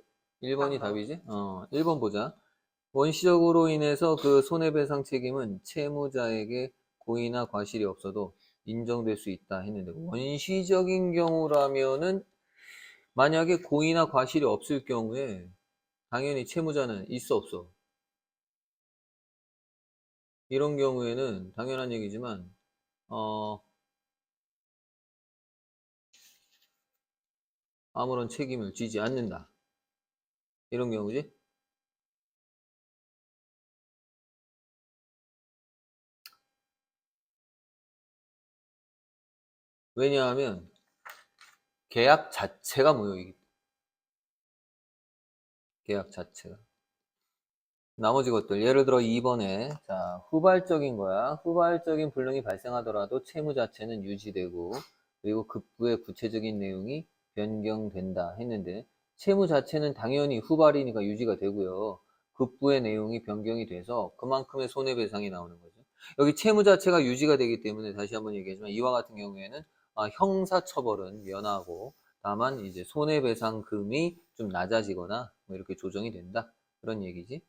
1번이 답이지? 1번 보자. 원시적으로 인해서 그 손해배상 책임은 채무자에게 고의나 과실이 없어도 인정될 수 있다 했는데, 원시적인 경우라면은 만약에 고의나 과실이 없을 경우에 당연히 채무자는 있어 없어. 이런 경우에는 당연한 얘기지만 아무런 책임을 지지 않는다. 이런 경우지. 왜냐하면 계약 자체가 무효이기 때문에. 계약 자체가. 나머지 것들 예를 들어 2번에 자 후발적인 거야. 후발적인 불능이 발생하더라도 채무 자체는 유지되고 그리고 급부의 구체적인 내용이 변경된다 했는데 채무 자체는 당연히 후발이니까 유지가 되고요. 급부의 내용이 변경이 돼서 그만큼의 손해배상이 나오는 거죠. 여기 채무 자체가 유지가 되기 때문에 다시 한번 얘기하지만 이와 같은 경우에는 형사처벌은 면하고 다만 이제 손해배상금이 좀 낮아지거나 뭐 이렇게 조정이 된다. 그런 얘기지.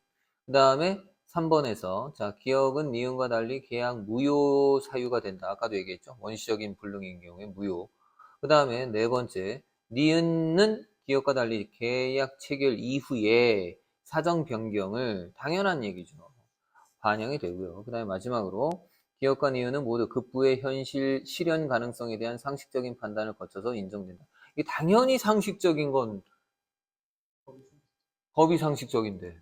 그 다음에 3번에서 자 기억은 니은과 달리 계약 무효 사유가 된다. 아까도 얘기했죠. 원시적인 불능인 경우에 무효. 그 다음에 네 번째 니은은 기억과 달리 계약 체결 이후에 사정 변경을 당연한 얘기죠. 반영이 되고요. 그 다음에 마지막으로 기업과 니은은 모두 급부의 현실 실현 가능성에 대한 상식적인 판단을 거쳐서 인정된다. 이게 당연히 상식적인 건 법이 상식적인데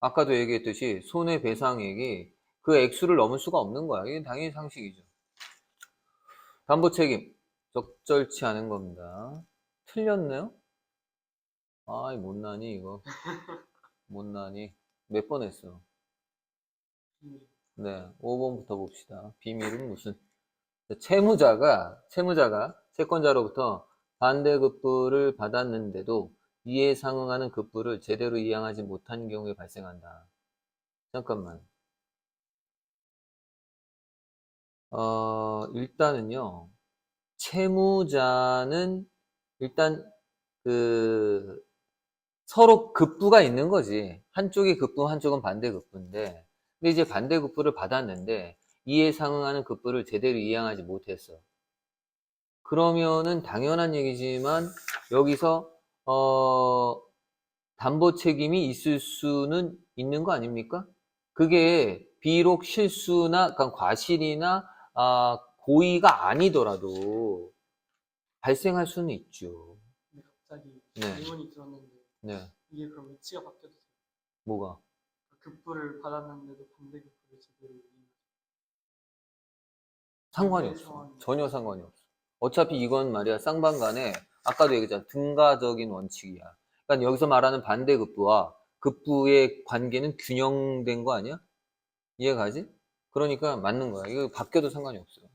아까도 얘기했듯이 손해배상액이 그 액수를 넘을 수가 없는 거야. 이게 당연히 상식이죠. 담보 책임 적절치 않은 겁니다. 틀렸네요? 아이 못나니 이거 못나니 몇 번 했어? 네, 5번부터 봅시다. 비밀은 무슨? 채무자가 채권자로부터 반대급부를 받았는데도 이에 상응하는 급부를 제대로 이행하지 못한 경우에 발생한다. 잠깐만. 일단은요, 채무자는 일단 그 서로 급부가 있는 거지. 한쪽이 급부, 한쪽은 반대급부인데, 근데 이제 반대급부를 받았는데 이에 상응하는 급부를 제대로 이행하지 못했어. 그러면은 당연한 얘기지만 여기서 담보 책임이 있을 수는 있는 거 아닙니까? 그게 비록 실수나 그러니까 과실이나 고의가 아니더라도 발생할 수는 있죠. 근데 갑자기 네. 질문이 들었는데 네. 이게 그럼 위치가 바뀌어도 돼요? 뭐가? 급부를 받았는데도 반대급부를 제대로 이행하지 상관이 반대 없어. 상황이 전혀 상관이 없어. 어차피 이건 말이야 쌍방간에 아까도 얘기했잖아 등가적인 원칙이야. 그러니까 여기서 말하는 반대급부와 급부의 관계는 균형된 거 아니야? 이해가지? 그러니까 맞는 거야. 이거 바뀌어도 상관이 없어요.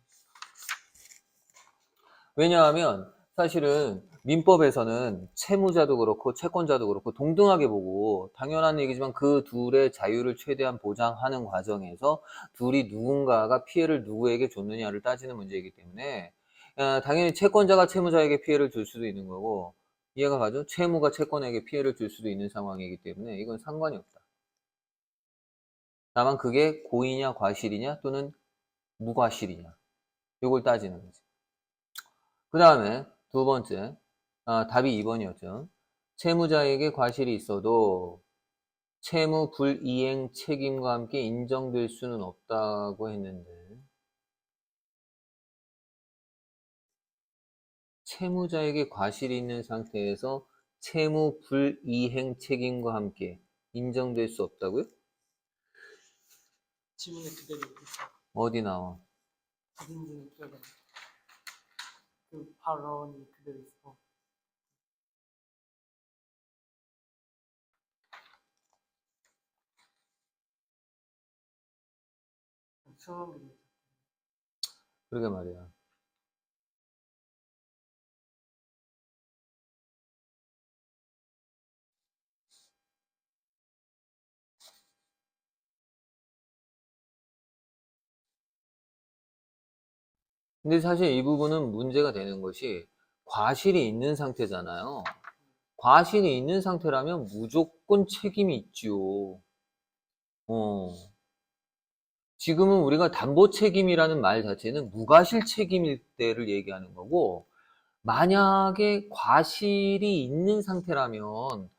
왜냐하면 사실은 민법에서는 채무자도 그렇고 채권자도 그렇고 동등하게 보고 당연한 얘기지만 그 둘의 자유를 최대한 보장하는 과정에서 둘이 누군가가 피해를 누구에게 줬느냐를 따지는 문제이기 때문에 당연히 채권자가 채무자에게 피해를 줄 수도 있는 거고 이해가 가죠? 채무가 채권에게 피해를 줄 수도 있는 상황이기 때문에 이건 상관이 없다. 다만 그게 고의냐 과실이냐 또는 무과실이냐 이걸 따지는 거지. 그 다음에 두 번째, 답이 2번이었죠. 채무자에게 과실이 있어도 채무 불이행 책임과 함께 인정될 수는 없다고 했는데 채무자에게 과실이 있는 상태에서 채무 불이행 책임과 함께 인정될 수 없다고요? 지문에 그대로 있어. 어디 나와? 사진 중에 기억이 안 나. 그 발언이 그대로 있어. 수학이 있어. 그러게 말이야. 근데 사실 이 부분은 문제가 되는 것이 과실이 있는 상태잖아요. 과실이 있는 상태라면 무조건 책임이 있죠. 지금은 우리가 담보 책임이라는 말 자체는 무과실 책임일 때를 얘기하는 거고, 만약에 과실이 있는 상태라면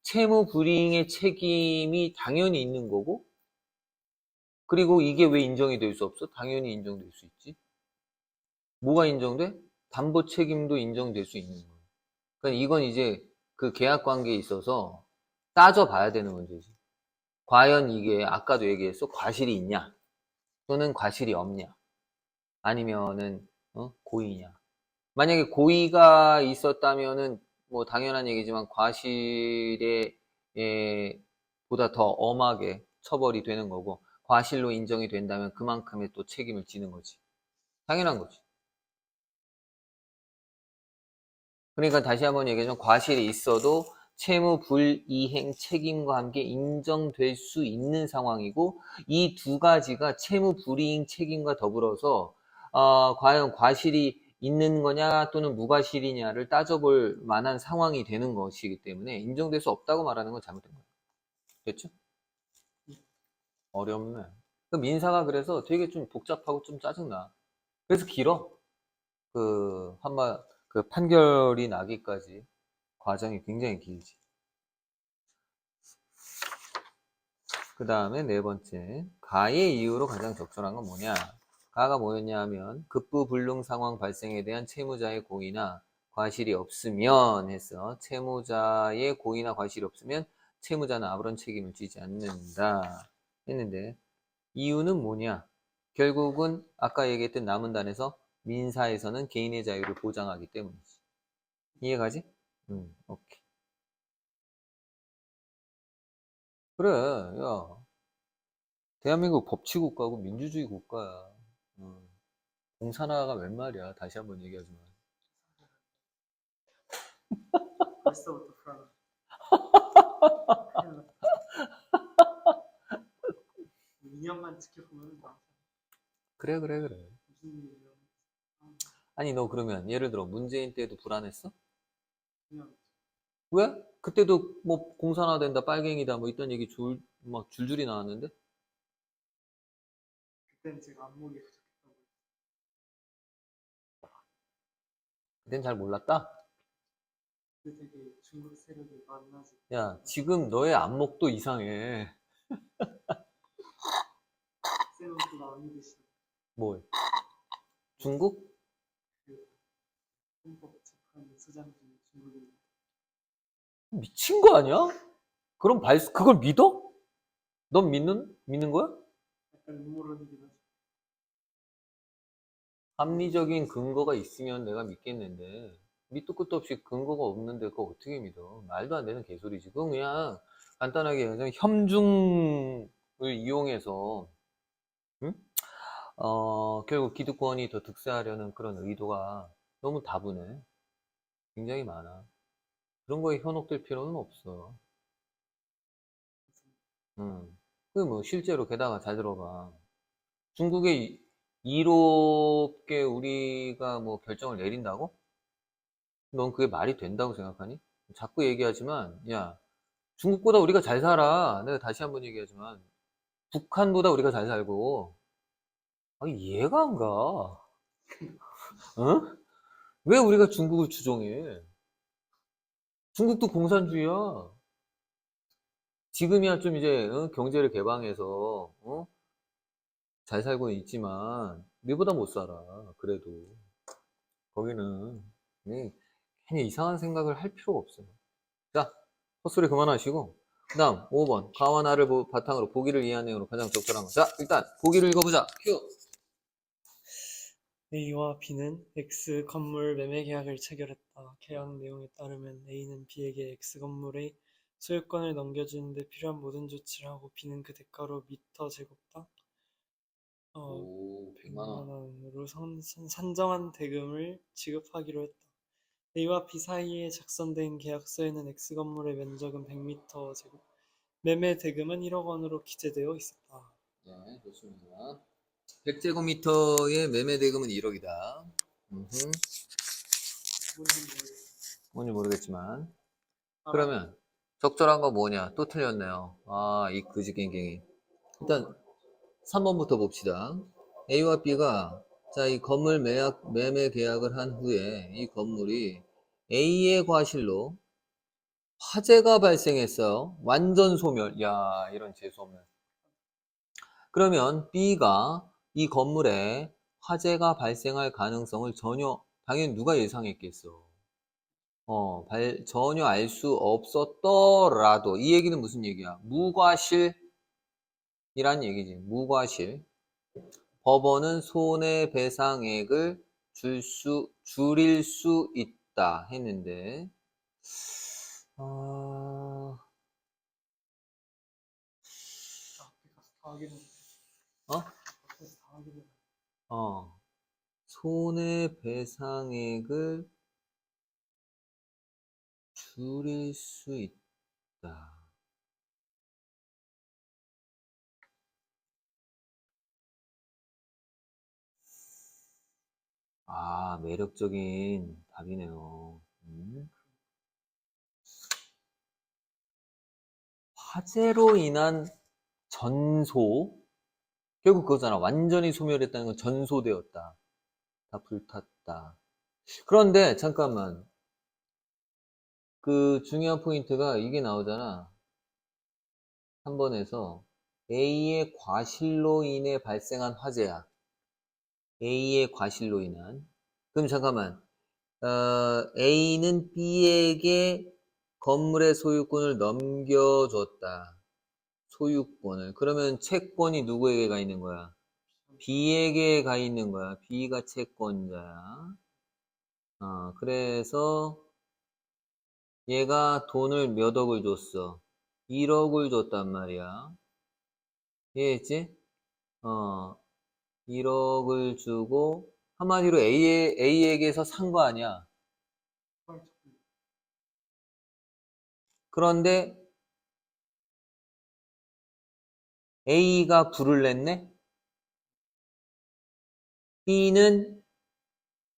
채무 불이행의 책임이 당연히 있는 거고, 그리고 이게 왜 인정이 될 수 없어? 당연히 인정될 수 있지. 뭐가 인정돼? 담보 책임도 인정될 수 있는 거예요. 그러니까 이건 이제 그 계약 관계에 있어서 따져봐야 되는 문제지. 과연 이게 아까도 얘기했어. 과실이 있냐? 또는 과실이 없냐? 아니면은 고의냐? 만약에 고의가 있었다면은 뭐 당연한 얘기지만 과실에 보다 더 엄하게 처벌이 되는 거고, 과실로 인정이 된다면 그만큼의 또 책임을 지는 거지. 당연한 거지. 그러니까 다시 한번 얘기하자면 과실이 있어도 채무 불이행 책임과 함께 인정될 수 있는 상황이고, 이 두 가지가 채무 불이행 책임과 더불어서 과연 과실이 있는 거냐 또는 무과실이냐를 따져볼 만한 상황이 되는 것이기 때문에 인정될 수 없다고 말하는 건 잘못된 거예요. 됐죠? 어렵네. 그 민사가 그래서 되게 좀 복잡하고 좀 짜증나. 그래서 길어. 그 판결이 나기까지 과정이 굉장히 길지. 그 다음에 네 번째, 가의 이유로 가장 적절한 건 뭐냐? 가가 뭐였냐 하면 급부불능 상황 발생에 대한 채무자의 고의나 과실이 없으면 했어. 채무자의 고의나 과실이 없으면 채무자는 아무런 책임을 지지 않는다 했는데, 이유는 뭐냐? 결국은 아까 얘기했던 남은단에서 민사에서는 개인의 자유를 보장하기 때문이지. 이해가지? 오케이. 그래, 야. 대한민국 법치국가고 민주주의 국가야. 공산화가 웬 말이야. 다시 한번 얘기하지만. 벌써부터 불안해. 큰일 났다. 2년만 지켜보면 나 그래. 무슨 일이야. 아니, 너 그러면 예를 들어 문재인 때도 불안했어? 그냥 왜? 그때도 뭐 공산화 된다, 빨갱이다, 뭐 이딴 얘기 막 줄줄이 나왔는데? 그땐 제가 안목이 부족했다고. 그땐 잘 몰랐다? 그때 되게 중국 세력이 만나지. 야, 지금 너의 안목도 이상해. 쌤은 그거 안 믿으시고 뭘? 중국? 그 헌법재판 소장 중에 중국인 미친 거 아니야? 그럼 그걸 믿어? 넌 믿는 거야? 약간 음모론이긴 하죠. 합리적인 근거가 있으면 내가 믿겠는데, 밑도 끝도 없이 근거가 없는데 그거 어떻게 믿어? 말도 안 되는 개소리지. 그건 그냥 간단하게 그냥 협중을 이용해서, 응? 결국 기득권이 더 득세하려는 그런 의도가 너무 다분해. 굉장히 많아. 그런 거에 현혹될 필요는 없어. 그 뭐 실제로 게다가 잘 들어봐. 중국에 이롭게 우리가 뭐 결정을 내린다고? 넌 그게 말이 된다고 생각하니? 자꾸 얘기하지만, 야, 중국보다 우리가 잘 살아. 내가 다시 한번 얘기하지만, 북한보다 우리가 잘 살고, 아니, 이해가 안 가. 어? 왜 우리가 중국을 추종해? 중국도 공산주의야. 지금이야 좀 이제, 경제를 개방해서, 잘 살고 있지만, 우리보다 못 살아. 그래도. 거기는, 네, 괜히 이상한 생각을 할 필요가 없어요. 자, 헛소리 그만하시고. 그 다음, 5번. 가와 나를 바탕으로 보기를 이해한 내용으로 가장 적절한 것. 자, 일단, 보기를 읽어보자. 큐! A와 B는 X 건물 매매 계약을 체결했다. 계약 내용에 따르면 A는 B에게 X 건물의 소유권을 넘겨주는 데 필요한 모든 조치를 하고 B는 그 대가로 미터 제곱당 오, 100만 원으로 산정한 대금을 지급하기로 했다. A와 B 사이에 작성된 계약서에는 X 건물의 면적은 100m 제곱, 매매 대금은 1억 원으로 기재되어 있었다. 네, 좋습니다. 100제곱미터의 매매 대금은 1억이다. 뭔지 모르겠지만. 그러면, 적절한 거 뭐냐? 또 틀렸네요. 아, 이 그지갱갱이. 일단, 3번부터 봅시다. A와 B가, 자, 이 건물 매매 계약을 한 후에 이 건물이 A의 과실로 화재가 발생했어요. 완전 소멸. 야, 이런 재소멸. 그러면 B가 이 건물에 화재가 발생할 가능성을 당연히 누가 예상했겠어? 전혀 알 수 없었더라도, 이 얘기는 무슨 얘기야? 무과실이란 얘기지. 무과실. 법원은 손해배상액을 줄일 수 있다 했는데, 어, 어? 손해배상액을 줄일 수 있다. 아, 매력적인 답이네요. 화재로 인한 전소? 결국 그거잖아. 완전히 소멸했다는 건 전소되었다. 다 불탔다. 그런데 잠깐만. 그 중요한 포인트가 이게 나오잖아. 3번에서 A의 과실로 인해 발생한 화재야. A의 과실로 인한. 그럼 잠깐만. A는 B에게 건물의 소유권을 넘겨줬다. 소유권을. 그러면 채권이 누구에게 가 있는 거야? B에게 가 있는 거야. B가 채권자야. 그래서 얘가 돈을 몇 억을 줬어? 1억을 줬단 말이야. 이해했지? 1억을 주고 한마디로 A에게서 산 거 아니야. 그런데 A가 불을 냈네? B는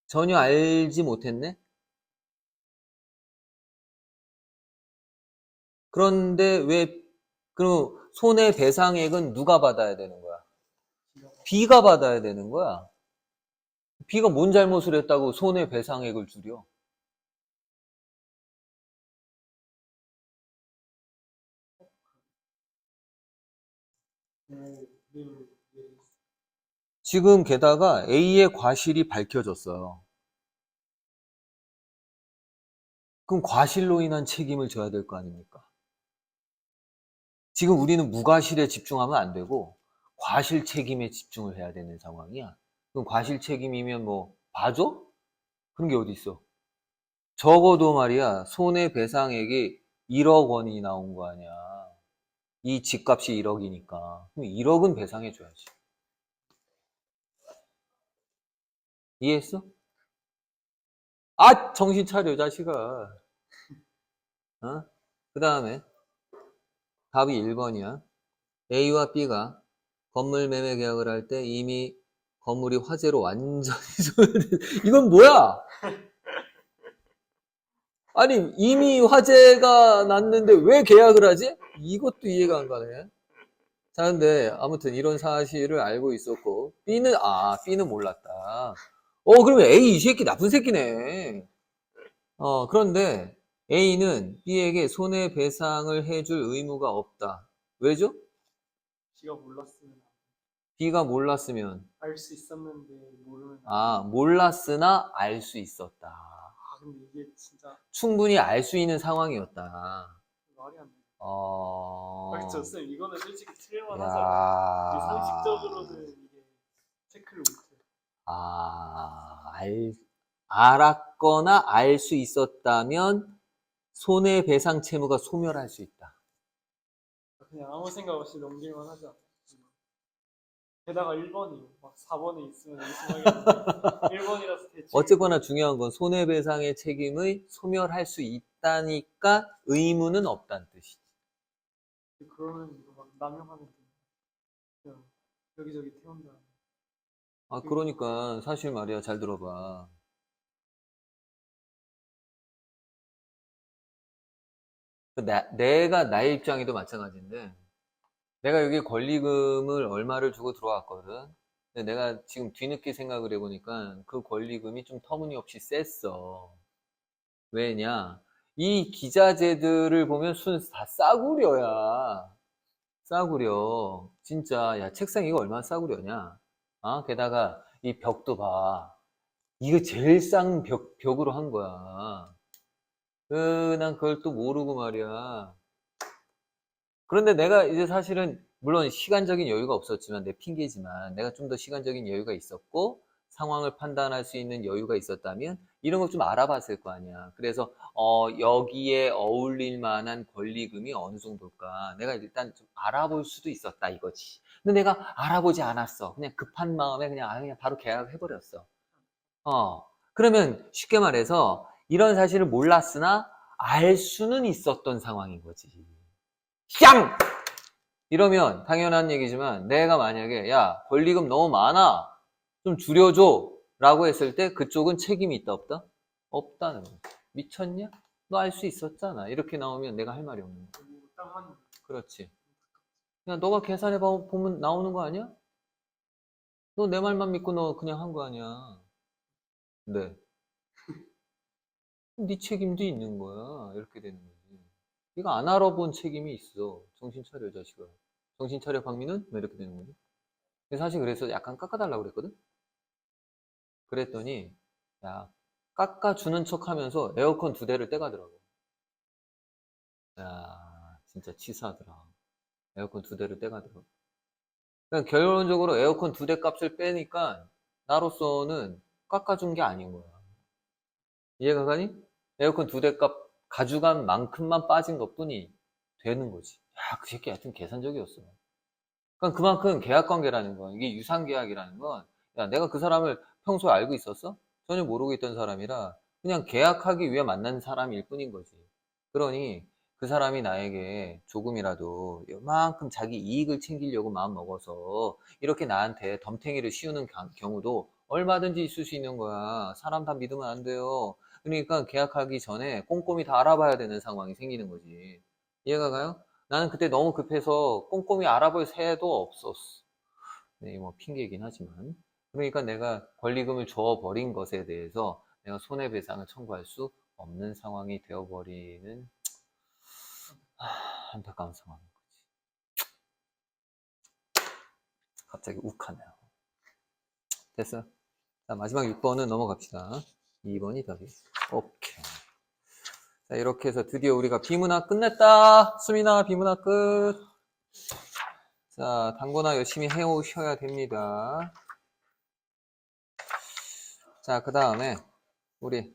전혀 알지 못했네? 그런데 그럼 손해배상액은 누가 받아야 되는 거야? B가 받아야 되는 거야. B가 뭔 잘못을 했다고 손해배상액을 줄여? 지금 게다가 A의 과실이 밝혀졌어요. 그럼 과실로 인한 책임을 져야 될 거 아닙니까? 지금 우리는 무과실에 집중하면 안 되고 과실 책임에 집중을 해야 되는 상황이야. 그럼 과실 책임이면 뭐 봐줘? 그런 게 어디 있어? 적어도 말이야 손해배상액이 1억 원이 나온 거 아니야. 이 집값이 1억이니까 그럼 1억은 배상해줘야지. 이해했어? 아 정신 차려 자식아. 그 다음에 답이 1번이야. A와 B가 건물 매매 계약을 할 때 이미 건물이 화재로 완전히 소멸된 이건 뭐야? 아니 이미 화재가 났는데 왜 계약을 하지? 이것도 이해가 안 가네. 자 근데 아무튼 이런 사실을 알고 있었고 B는 몰랐다. 그러면 A 이 새끼 나쁜 새끼네. 그런데 A는 B에게 손해배상을 해줄 의무가 없다. 왜죠? B가 몰랐으면 B가 몰랐으면 알 수 있었는데 모르면 몰랐으나 알 수 있었다. 근데 이게 진짜 충분히 알 수 있는 상황이었다. 말이 안 돼. 어, 그렇죠, 쌤. 이거는 솔직히 틀릴만 하죠. 야, 이게 상식적으로는 이게 체크를 못해. 알았거나 알 수 있었다면 손해배상 채무가 소멸할 수 있다. 그냥 아무 생각 없이 넘길만 하지 않아. 게다가 1번이요. 막 4번에 있으면 의심하겠는데 1번이라서 대충 어쨌거나 중요한 건 손해배상의 책임을 소멸할 수 있다니까 의무는 없다는 뜻이지. 그러면 이거 막 남용하면 돼. 그냥 여기저기 태운다. 그러니까 사실 말이야, 잘 들어봐. 내가 나의 입장에도 마찬가지인데, 내가 여기 권리금을 얼마를 주고 들어왔거든. 근데 내가 지금 뒤늦게 생각을 해보니까 그 권리금이 좀 터무니없이 셌어. 왜냐? 이 기자재들을 보면 다 싸구려야. 싸구려. 진짜, 야, 책상 이거 얼마나 싸구려냐? 게다가 이 벽도 봐. 이거 제일 싼 벽으로 한 거야. 난 그걸 또 모르고 말이야. 그런데 내가 이제 사실은 물론 시간적인 여유가 없었지만 내 핑계지만 내가 좀 더 시간적인 여유가 있었고 상황을 판단할 수 있는 여유가 있었다면 이런 거 좀 알아봤을 거 아니야. 그래서 여기에 어울릴 만한 권리금이 어느 정도일까 내가 일단 좀 알아볼 수도 있었다 이거지. 근데 내가 알아보지 않았어. 그냥 급한 마음에 그냥 바로 계약을 해버렸어. 그러면 쉽게 말해서 이런 사실을 몰랐으나 알 수는 있었던 상황인 거지. 쌍! 이러면 당연한 얘기지만 내가 만약에 야 권리금 너무 많아 좀 줄여줘 라고 했을 때 그쪽은 책임이 있다 없다? 없다는 거야. 미쳤냐? 너 알 수 있었잖아. 이렇게 나오면 내가 할 말이 없는 거야. 딱 맞네. 그렇지. 야 너가 계산해 보면 나오는 거 아니야? 너 내 말만 믿고 너 그냥 한 거 아니야. 네. 네 책임도 있는 거야. 이렇게 되는 거지. 이거 안 알아본 책임이 있어. 정신 차려, 자식아. 정신 차려, 박민은? 뭐 이렇게 되는 거지. 사실 그래서 약간 깎아달라고 그랬거든? 그랬더니, 야, 깎아주는 척 하면서 에어컨 2대를 떼가더라고. 야, 진짜 치사하더라. 에어컨 2대를 떼가더라고. 그러니까 결론적으로 에어컨 2대 값을 빼니까, 나로서는 깎아준 게 아닌 거야. 이해가 가니? 에어컨 2대 값 가져간 만큼만 빠진 것 뿐이 되는 거지. 야, 그 새끼 하여튼 계산적이었어. 그러니까 그만큼 계약 관계라는 건, 이게 유상 계약이라는 건, 야, 내가 그 사람을 평소에 알고 있었어? 전혀 모르고 있던 사람이라, 그냥 계약하기 위해 만난 사람일 뿐인 거지. 그러니, 그 사람이 나에게 조금이라도 이만큼 자기 이익을 챙기려고 마음 먹어서, 이렇게 나한테 덤탱이를 씌우는 경우도 얼마든지 있을 수 있는 거야. 사람 다 믿으면 안 돼요. 그러니까 계약하기 전에 꼼꼼히 다 알아봐야 되는 상황이 생기는 거지. 이해가 가요? 나는 그때 너무 급해서 꼼꼼히 알아볼 새도 없었어. 네, 뭐 핑계이긴 하지만. 그러니까 내가 권리금을 줘버린 것에 대해서 내가 손해배상을 청구할 수 없는 상황이 되어버리는 안타까운 상황인 거지. 갑자기 욱하네요. 됐어요? 자, 마지막 6번은 넘어갑시다. 2번이 답이. 오케이. 자, 이렇게 해서 드디어 우리가 비문학 끝냈다. 수민아, 비문학 끝. 자, 당구나 열심히 해오셔야 됩니다. 자, 그 다음에 우리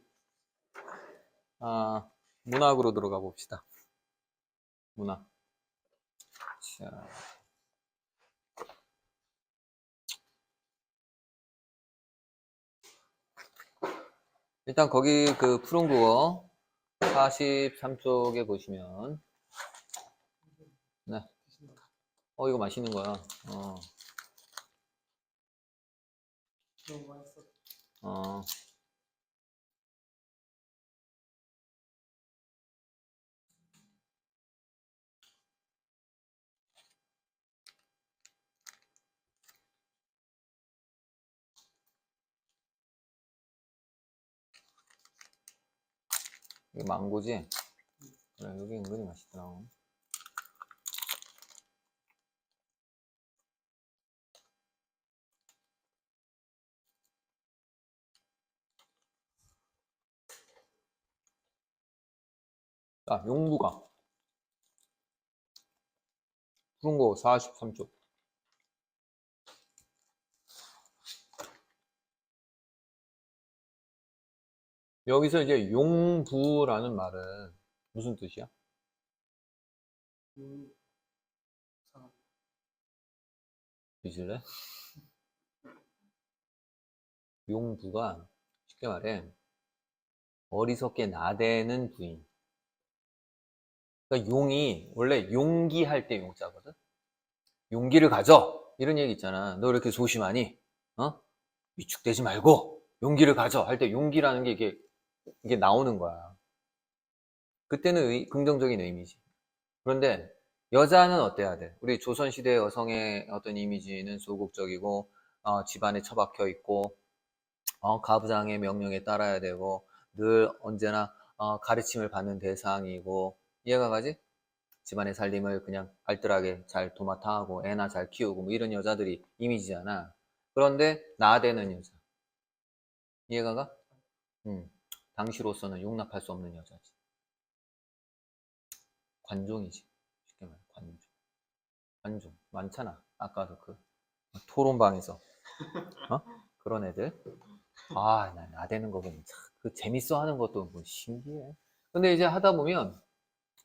문학으로 들어가 봅시다. 문학. 자, 일단 거기 그 푸른 국어 43쪽에 보시면 네. 이거 맛있는 거야. 너무 맛있어. 어. 이게 망고지? 그래, 여기 은근히 맛있더라고. 자, 용부가. 푸른 거 43쪽. 여기서 이제 용부라는 말은 무슨 뜻이야? 뒤질래? 용부가 쉽게 말해 어리석게 나대는 부인. 그러니까 용이 원래 용기할 때 용자거든. 용기를 가져 이런 얘기 있잖아. 너 이렇게 소심하니? 어? 위축되지 말고 용기를 가져 할 때 용기라는 게 이게 나오는 거야. 그때는 긍정적인 의미지. 그런데 여자는 어때야 돼? 우리 조선시대 여성의 어떤 이미지는 소극적이고 집안에 처박혀 있고 가부장의 명령에 따라야 되고 늘 언제나 가르침을 받는 대상이고 이해가 가지? 집안의 살림을 그냥 알뜰하게 잘 도맡아 하고 애나 잘 키우고 뭐 이런 여자들이 이미지잖아. 그런데 나대는 여자. 이해가 가? 당시로서는 용납할 수 없는 여자지. 관종이지. 쉽게 말해 관종. 관종 많잖아. 아까도 그 토론방에서 그런 애들. 나 나대는 거 보면 참 그 재밌어 하는 것도 뭐 신기해. 근데 이제 하다 보면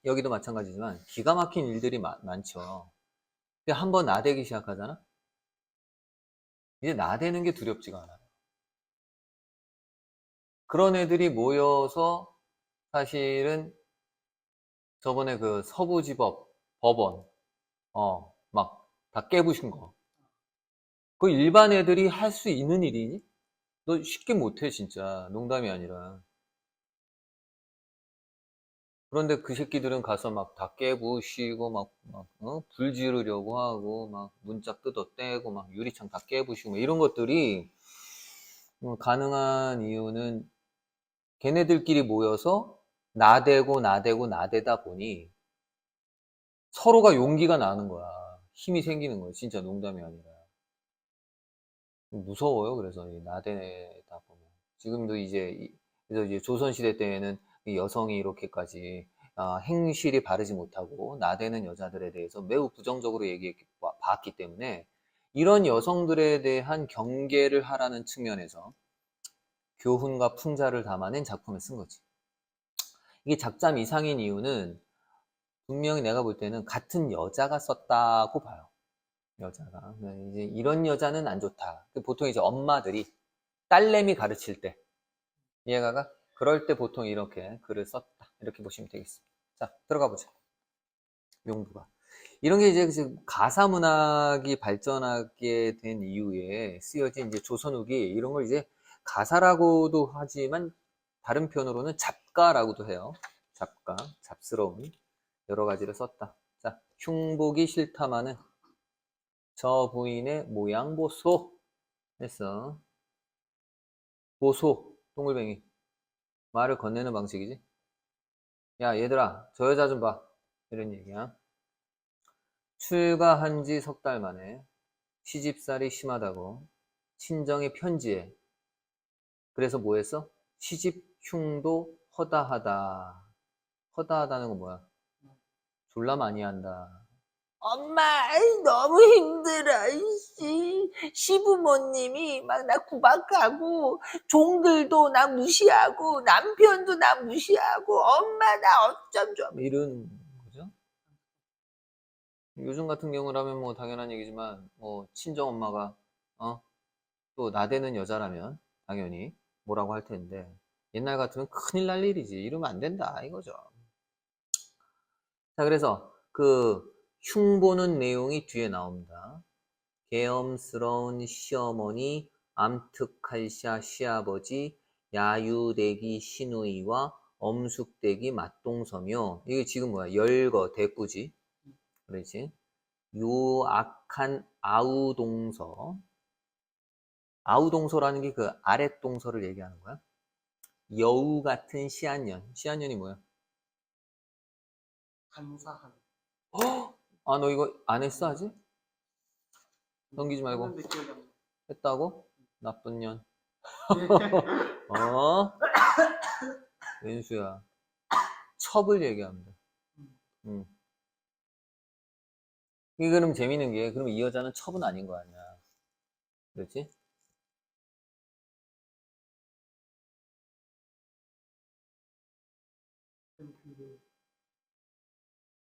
여기도 마찬가지지만 기가 막힌 일들이 많죠. 근데 한번 나대기 시작하잖아? 이제 나대는 게 두렵지가 않아요. 그런 애들이 모여서 사실은 저번에 그 서부지법 법원 막 다 깨부신 거. 그 일반 애들이 할 수 있는 일이니? 너 쉽게 못해 진짜. 농담이 아니라. 그런데 그 새끼들은 가서 막 다 깨부시고 불 지르려고 하고 막 문짝 뜯어떼고 막 유리창 다 깨부시고 막 이런 것들이 가능한 이유는 걔네들끼리 모여서 나대다 보니 서로가 용기가 나는 거야. 힘이 생기는 거야. 진짜 농담이 아니라. 무서워요. 그래서 이 나대다 보면. 지금도 그래서 이제 조선시대 때에는 이 여성이 이렇게까지 행실이 바르지 못하고 나대는 여자들에 대해서 매우 부정적으로 얘기해 봤기 때문에 이런 여성들에 대한 경계를 하라는 측면에서 교훈과 풍자를 담아낸 작품을 쓴 거지. 이게 작자 이상인 이유는 분명히 내가 볼 때는 같은 여자가 썼다고 봐요. 여자가. 이제 이런 여자는 안 좋다. 보통 이제 엄마들이 딸내미 가르칠 때, 이해가 가? 그럴 때 보통 이렇게 글을 썼다. 이렇게 보시면 되겠습니다. 자, 들어가 보자. 용부가. 이런 게 이제 가사 문학이 발전하게 된 이후에 쓰여진 이제 조선 후기 이런 걸 이제 가사라고도 하지만 다른 표현으로는 잡가라고도 해요. 잡가, 잡스러운 여러 가지를 썼다. 자, 흉보기 싫다마는 저 부인의 모양 보소 했어. 보소, 동글뱅이. 말을 건네는 방식이지. 야, 얘들아, 저 여자 좀 봐. 이런 얘기야. 출가한 지 석 달 만에 시집살이 심하다고 친정에 편지해. 그래서 뭐 했어? 시집 흉도 허다하다. 허다하다는 건 뭐야? 졸라 많이 한다. 엄마, 너무 힘들어. 시부모님이 막 나 구박하고, 종들도 나 무시하고, 남편도 나 무시하고, 엄마 나 어쩜 좀. 이런 거죠. 요즘 같은 경우라면 뭐 당연한 얘기지만, 뭐 친정 엄마가 또 나대는 여자라면 당연히 뭐라고 할 텐데, 옛날 같으면 큰일 날 일이지. 이러면 안 된다 이거죠. 자, 그래서 그 흉보는 내용이 뒤에 나옵니다. 계엄스러운 시어머니, 암특할샤 시아버지, 야유대기 시누이와 엄숙대기 맞동서며, 이게 지금 뭐야? 열거, 대꾸지. 그렇지? 요악한 아우동서. 아우동서라는 게 그 아랫동서를 얘기하는 거야. 여우 같은 시한년. 시한년이 뭐야? 간사한. 너 이거 안 했어, 아직? 넘기지 말고. 했는데 기억이 안 나. 했다고? 나쁜 년. 웬수야. 첩을 얘기합니다. 음. 이게 그럼 재밌는 게, 그럼 이 여자는 첩은 아닌 거 아니야. 그렇지? 근데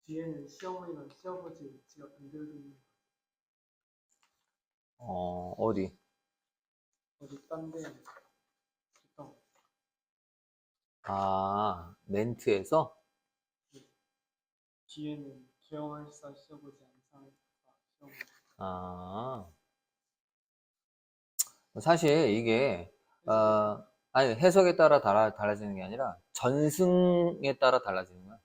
뒤에는 시어머니랑 시아버지 위치가 반대로 있는 어디? 어디 딴데 있던 아, 멘트에서? 뒤에는 기영할사 시아버지 안상할사 시어머니 아, 사실 이게, 아니, 해석에 따라 달라지는 게 아니라 전승에 따라 달라지는 거야.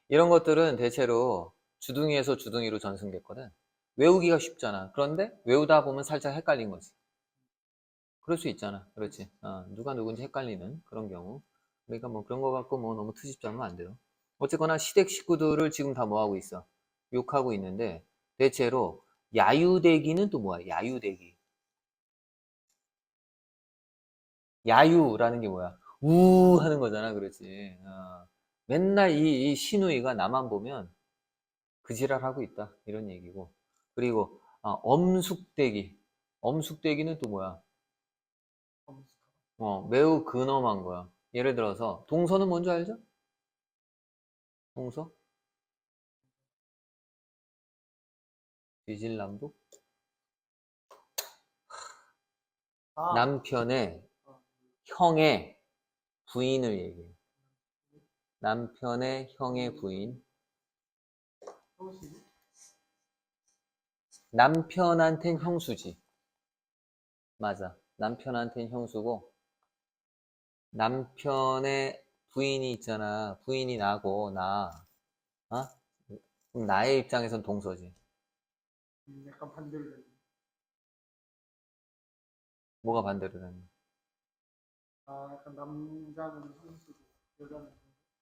이런 것들은 대체로 주둥이에서 주둥이로 전승됐거든. 외우기가 쉽잖아. 그런데 외우다 보면 살짝 헷갈린 거지. 그럴 수 있잖아. 그렇지. 누가 누군지 헷갈리는 그런 경우. 그러니까 뭐 그런 거 갖고 뭐 너무 트집지 않으면 안 돼요. 어쨌거나 시댁 식구들을 지금 다 뭐 하고 있어? 욕하고 있는데, 대체로 야유대기는 또 뭐야? 야유대기. 야유라는 게 뭐야? 우 하는 거잖아. 그렇지. 맨날 이 시누이가 나만 보면 그 지랄하고 있다. 이런 얘기고. 그리고 엄숙대기. 엄숙대기는 또 뭐야? 검숙하다. 매우 근엄한 거야. 예를 들어서 동서는 뭔지 알죠? 동서? 뒤질남북? 아, 남편의 어, 형의 부인을 얘기해. 남편의 형의 부인. 형식이 남편한텐 형수지. 맞아. 남편한텐 형수고, 남편의 부인이 있잖아. 부인이 나고, 나. 어? 그럼 나의 입장에선 동서지. 약간 반대로 되는. 뭐가 반대로 되는? 아, 약간 남자는 형식이고 여자는 형식.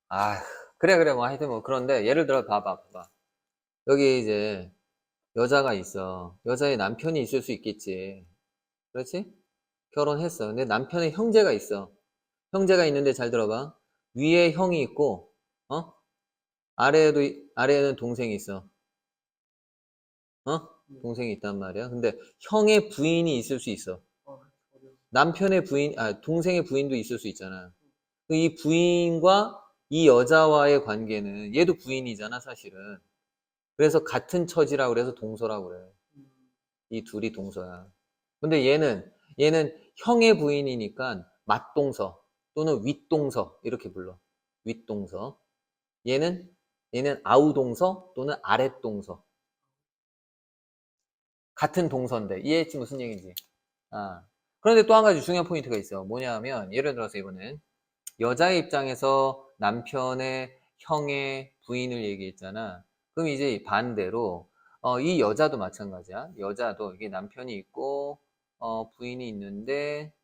아, 그래. 뭐 하여튼 뭐 그런데 예를 들어 봐봐. 여기 이제 여자가 있어. 여자의 남편이 있을 수 있겠지. 그렇지? 결혼했어. 근데 남편의 형제가 있어. 형제가 있는데 잘 들어봐. 위에 형이 있고, 어? 아래에는 동생이 있어. 어? 네. 동생이 있단 말이야. 근데 형의 부인이 있을 수 있어. 어려워. 남편의 부인, 동생의 부인도 있을 수 있잖아. 이 부인과 이 여자와의 관계는 얘도 부인이잖아, 사실은. 그래서 같은 처지라고 그래서 동서라고 그래. 음, 이 둘이 동서야. 근데 얘는 형의 부인이니까 맞동서 또는 윗동서 이렇게 불러. 윗동서. 얘는 아우동서 또는 아랫동서. 같은 동서인데 이해했지 무슨 얘기인지. 그런데 또 한 가지 중요한 포인트가 있어. 뭐냐면 예를 들어서 이번엔 여자의 입장에서 남편의 형의 부인을 얘기했잖아. 그럼 이제 반대로 이 여자도 마찬가지야. 여자도 이게 남편이 있고 부인이 있는데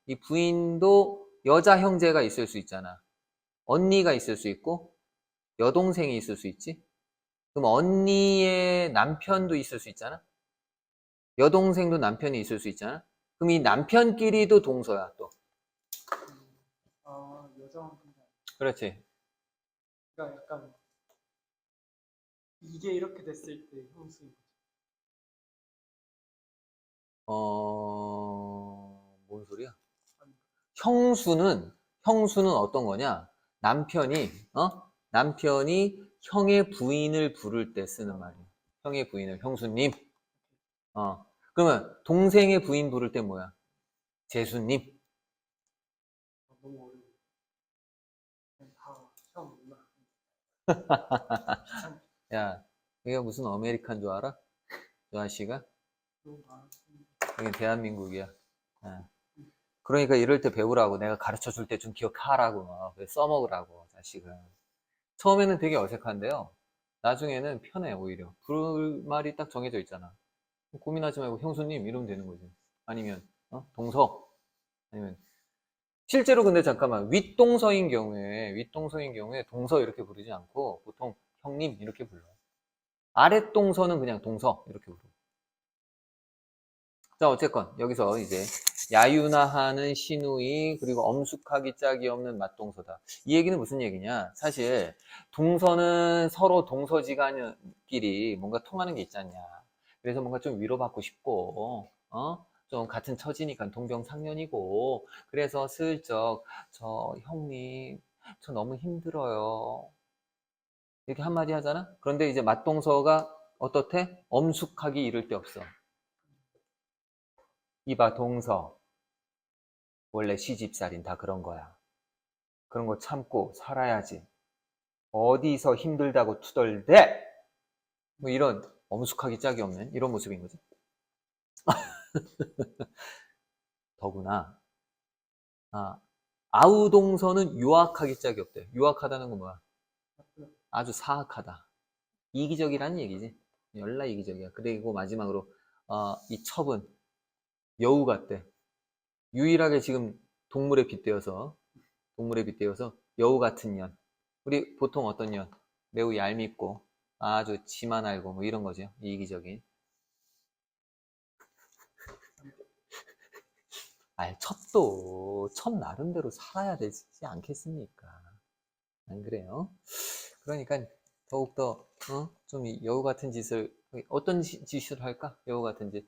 이 부인도 여자 형제가 있을 수 있잖아. 언니가 있을 수 있고 여동생이 있을 수 있지. 그럼 언니의 남편도 있을 수 있잖아. 여동생도 남편이 있을 수 있잖아. 그럼 이 남편끼리도 동서야 또. 여자만큼 잘. 그렇지. 그러니까 약간 이게 이렇게 됐을 때 형식인 거죠. 뭔 소리야? 아니, 형수는 어떤 거냐? 남편이 형의 부인을 부를 때 쓰는 말이야. 형의 부인을, 형수님. 그러면 동생의 부인 부를 때 뭐야? 제수님. 너무 어려워. 그냥 다 시험 몰라. 야, 이게 무슨 아메리칸 줄 알아? 저 아저씨가? 너무 많아. 여긴 대한민국이야. 아. 그러니까 이럴 때 배우라고. 내가 가르쳐 줄 때 좀 기억하라고. 써먹으라고, 자식은. 처음에는 되게 어색한데요. 나중에는 편해, 오히려. 부를 말이 딱 정해져 있잖아. 고민하지 말고 형수님 이러면 되는 거지. 아니면 동서. 아니면 실제로 근데 잠깐만 윗동서인 경우에 동서 이렇게 부르지 않고 보통 형님 이렇게 불러. 아랫동서는 그냥 동서 이렇게 부르고. 자, 어쨌건 여기서 이제 야유나하는 시누이 그리고 엄숙하기 짝이 없는 맞동서다. 이 얘기는 무슨 얘기냐? 사실 동서는 서로 동서지간끼리 뭔가 통하는 게 있지 않냐. 그래서 뭔가 좀 위로받고 싶고, 좀 같은 처지니까 동병상련이고, 그래서 슬쩍 저 형님 저 너무 힘들어요. 이렇게 한마디 하잖아? 그런데 이제 맞동서가 어떻대? 엄숙하기 이를 데 없어. 이봐, 동서. 원래 시집살인 다 그런 거야. 그런 거 참고 살아야지. 어디서 힘들다고 투덜대? 뭐 이런 엄숙하기 짝이 없는 이런 모습인 거지. 더구나, 아우동서는 유학하기 짝이 없대. 유학하다는 건 뭐야? 아주 사악하다. 이기적이라는 얘기지. 열나 이기적이야. 그리고 마지막으로, 이 첩은 여우 같대. 유일하게 지금 동물에 빗대어서 여우 같은 년. 우리 보통 어떤 년? 매우 얄밉고 아주 지만 알고 뭐 이런 거죠. 이기적인. 첩 나름대로 살아야 되지 않겠습니까? 안 그래요? 그러니까 더욱더 좀 여우 같은 짓을 어떤 짓을 할까? 여우 같은 짓.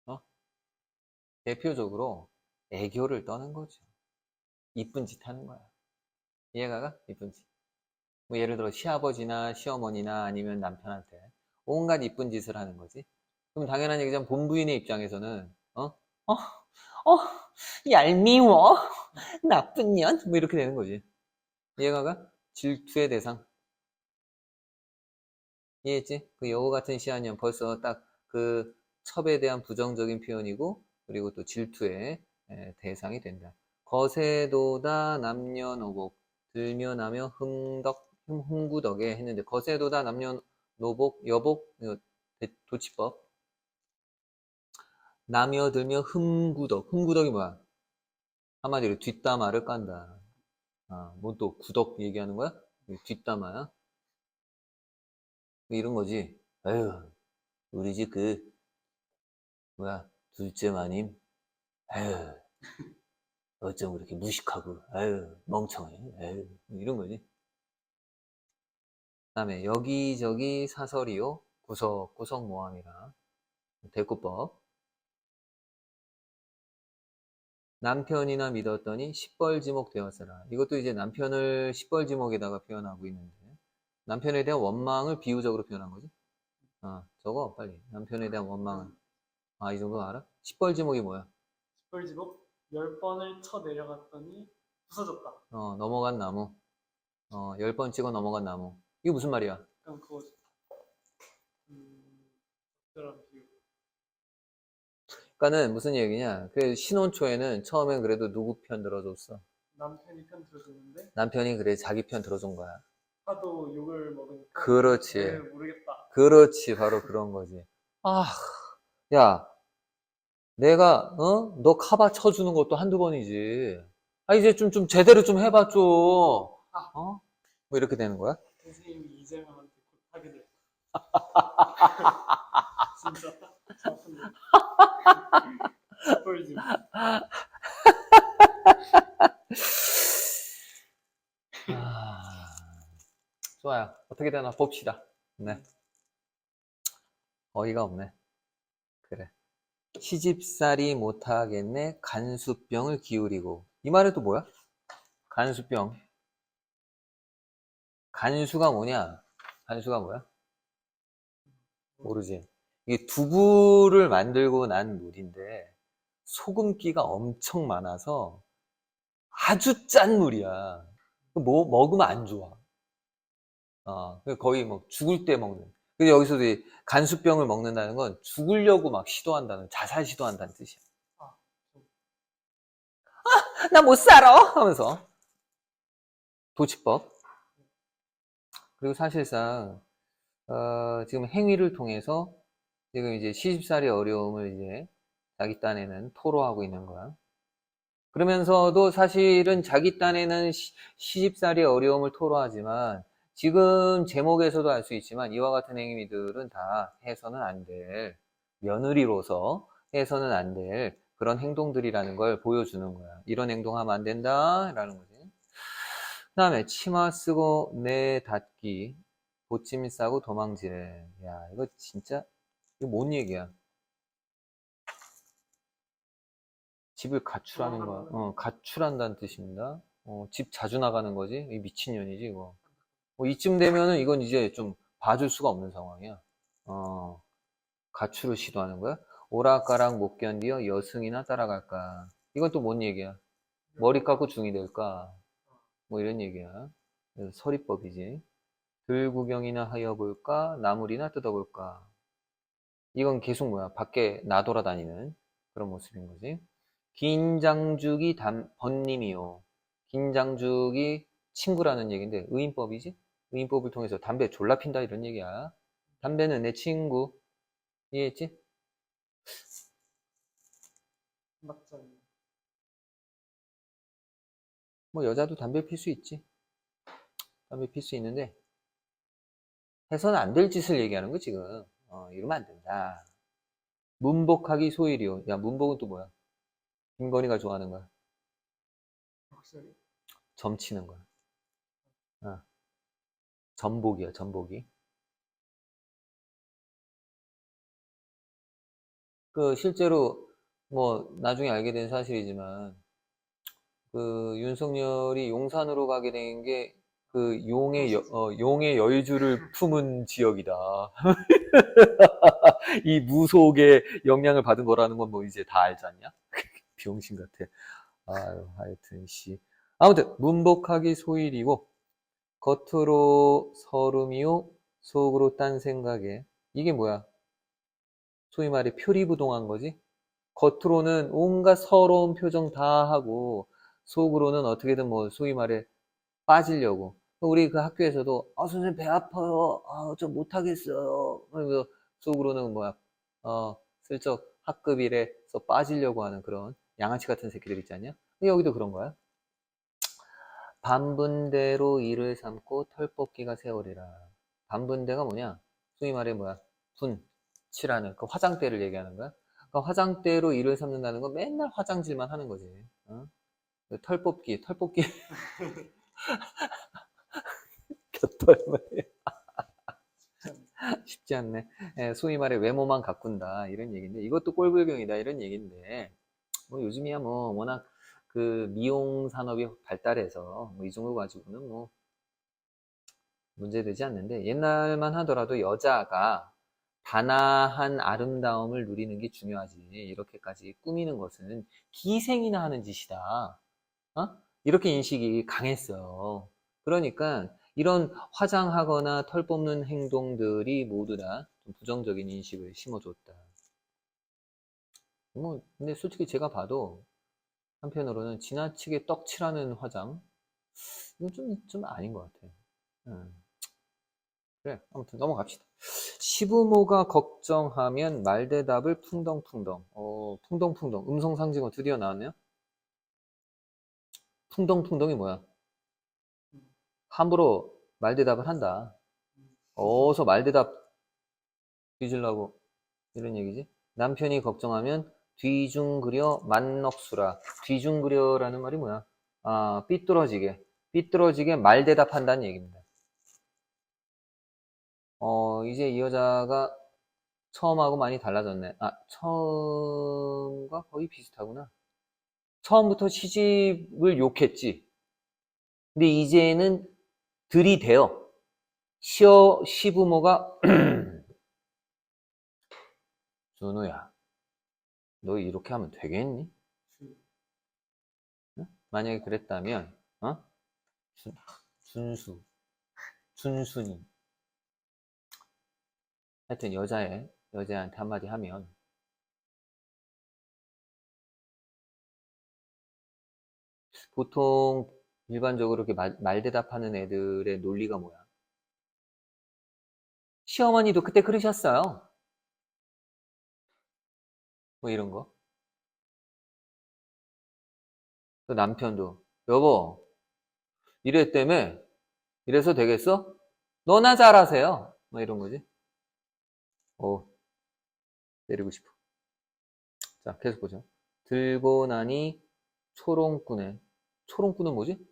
어? 대표적으로 애교를 떠는 거죠. 이쁜 짓 하는 거야. 이해가 가? 이쁜 짓. 뭐 예를 들어 시아버지나 시어머니나 아니면 남편한테 온갖 이쁜 짓을 하는 거지. 그럼 당연한 얘기지만 본부인의 입장에서는 얄미워, 나쁜 년, 뭐 이렇게 되는 거지. 이해가 가? 질투의 대상. 이해했지? 그 여우 같은 시아년 벌써 딱 그 첩에 대한 부정적인 표현이고 그리고 또 질투의 대상이 된다. 거세도다 남녀노복 들며나며 흥구덕에 했는데 거세도다 남녀노복 여복 도치법 남여들며 흠구덕이 뭐야? 한마디로 뒷담화를 깐다. 뭐 또 구덕 얘기하는 거야? 뒷담화야? 이런 거지. 에휴, 우리 집 뭐야, 둘째 마님. 에휴, 어쩜 그렇게 무식하고, 에휴, 멍청해. 에휴, 이런 거지. 그 다음에 여기저기 사설이요. 구석구석 모함이라. 대꾸법. 남편이나 믿었더니 시뻘지목 되었으라. 이것도 이제 남편을 시뻘지목에다가 표현하고 있는데, 남편에 대한 원망을 비유적으로 표현한 거지. 저거 빨리. 남편에 대한 원망은. 이 정도 알아? 시뻘지목이 뭐야? 시뻘지복 10번을 쳐 내려갔더니 부서졌다. 넘어간 나무. 10번 찍어 넘어간 나무. 이게 무슨 말이야? 약간 그거지. 그런 비유. 그러니까는 무슨 얘기냐? 그 신혼 초에는 처음엔 그래도 누구 편 들어줬어? 남편이 편 들어줬는데 남편이 그래 자기 편 들어준 거야. 하도 욕을 먹으니까 그렇지. 모르겠다. 그렇지. 바로 그런 거지. 야, 내가 너 카바 쳐주는 것도 한두 번이지. 이제 좀 제대로 좀 해봐 좀. 뭐 이렇게 되는 거야? 선생님이 이재명한테 곧 하게 될 진짜 아픈데. 시뻘지복. 좋아요. 어떻게 되나 봅시다. 네. 어이가 없네. 그래. 시집살이 못하겠네. 간수병을 기울이고. 이 말은 또 뭐야? 간수병. 간수가 뭐냐? 간수가 뭐야? 모르지. 이게 두부를 만들고 난 물인데 소금기가 엄청 많아서 아주 짠 물이야. 먹으면 안 좋아. 거의 뭐 죽을 때 먹는. 근데 여기서도 이 간수병을 먹는다는 건 죽으려고 막 시도한다는, 자살 시도한다는 뜻이야. 나 못 살아! 하면서. 도치법. 그리고 사실상, 지금 행위를 통해서 지금 이제 시집살이 어려움을 이제 자기 딴에는 토로하고 있는 거야. 그러면서도 사실은 자기 딴에는 시집살이 어려움을 토로하지만 지금 제목에서도 알 수 있지만 이와 같은 행위들은 다 해서는 안 될, 며느리로서 해서는 안 될 그런 행동들이라는 걸 보여주는 거야. 이런 행동하면 안 된다 라는 거지. 그 다음에 치마 쓰고 내 닫기, 보침 싸고 도망지래. 야, 이거 진짜 이거 뭔 얘기야? 집을 가출하는 거야. 가출한다는 뜻입니다. 집 자주 나가는 거지? 이 미친년이지, 이거. 이쯤 되면은 이건 이제 좀 봐줄 수가 없는 상황이야. 가출을 시도하는 거야? 오락가락 못 견디어 여승이나 따라갈까? 이건 또 뭔 얘기야? 머리 깎고 중이 될까? 뭐 이런 얘기야. 그래서 서리법이지. 들구경이나 하여 볼까? 나물이나 뜯어볼까? 이건 계속 뭐야? 밖에 나돌아다니는 그런 모습인 거지. 긴장죽이 번님이요. 긴장죽이 친구라는 얘기인데 의인법이지? 의인법을 통해서 담배 졸라 핀다 이런 얘기야. 담배는 내 친구. 이해했지? 맞죠? 뭐 여자도 담배 필 수 있지. 담배 필 수 있는데 해서는 안 될 짓을 얘기하는 거 지금. 이러면 안 된다. 문복하기 소일이요. 야, 문복은 또 뭐야? 김건희가 좋아하는 거야. 확실히. 점치는 거야. 어, 전복이야, 전복이. 그 실제로 뭐 나중에 알게 된 사실이지만 그 윤석열이 용산으로 가게 된 게 그 용의 여주를 품은 지역이다. 이 무속의 영향을 받은 거라는 건 뭐 이제 다 알지 않냐? 병신 같아. 아유, 하여튼 씨. 아무튼 문복하기 소일이고 겉으로 서름이요 속으로 딴 생각에 이게 뭐야? 소위 말해 표리부동한 거지? 겉으로는 온갖 서러운 표정 다 하고 속으로는 어떻게든 뭐 소위 말해 빠지려고. 우리 그 학교에서도 선생님 배 아파요. 저 못하겠어요. 그래서 속으로는 뭐야? 슬쩍 학급 일에서 빠지려고 하는 그런 양아치 같은 새끼들 있지 않냐? 여기도 그런 거야. 반분대로 이를 삼고 털뽑기가 세월이라. 반분대가 뭐냐? 소위 말해 뭐야? 칠하는 그 화장대를 얘기하는 거야. 그 화장대로 이를 삼는다는 건 맨날 화장질만 하는 거지. 그 털뽑기 곁털 말이야. 쉽지 않네. 소위 말해 외모만 가꾼다 이런 얘기인데 이것도 꼴불경이다 이런 얘기인데 뭐 요즘이야 뭐 워낙 그 미용 산업이 발달해서 뭐 이 정도 가지고는 뭐 문제되지 않는데 옛날만 하더라도 여자가 단아한 아름다움을 누리는 게 중요하지 이렇게까지 꾸미는 것은 기생이나 하는 짓이다. 이렇게 인식이 강했어요. 그러니까 이런 화장하거나 털 뽑는 행동들이 모두 다 좀 부정적인 인식을 심어줬다. 뭐 근데 솔직히 제가 봐도 한편으로는 지나치게 떡칠하는 화장 이건 좀 아닌 것 같아요. 그래 아무튼 넘어갑시다. 시부모가 걱정하면 말대답을 풍덩풍덩. 풍덩풍덩 음성상징어 드디어 나왔네요. 풍덩풍덩이 뭐야? 함부로 말대답을 한다. 어서 말대답 뒤질라고 이런 얘기지. 남편이 걱정하면 뒤중그려 만넋수라. 뒤중그려라는 말이 뭐야? 삐뚤어지게 말대답한다는 얘기입니다. 이제 이 여자가 처음하고 많이 달라졌네. 처음과 거의 비슷하구나. 처음부터 시집을 욕했지. 근데 이제는 들이대요. 시부모가 준우야, 너 이렇게 하면 되겠니? 응? 만약에 그랬다면, 준, 준수, 준순이. 하여튼 여자한테 한마디 하면, 보통 일반적으로 이렇게 말대답하는 애들의 논리가 뭐야? 시어머니도 그때 그러셨어요. 뭐 이런 거. 또 남편도, 여보, 이랬다며? 이래서 되겠어? 너나 잘하세요. 뭐 이런 거지. 때리고 싶어. 자, 계속 보죠. 들고 나니 초롱꾼에. 초롱꾼은 뭐지?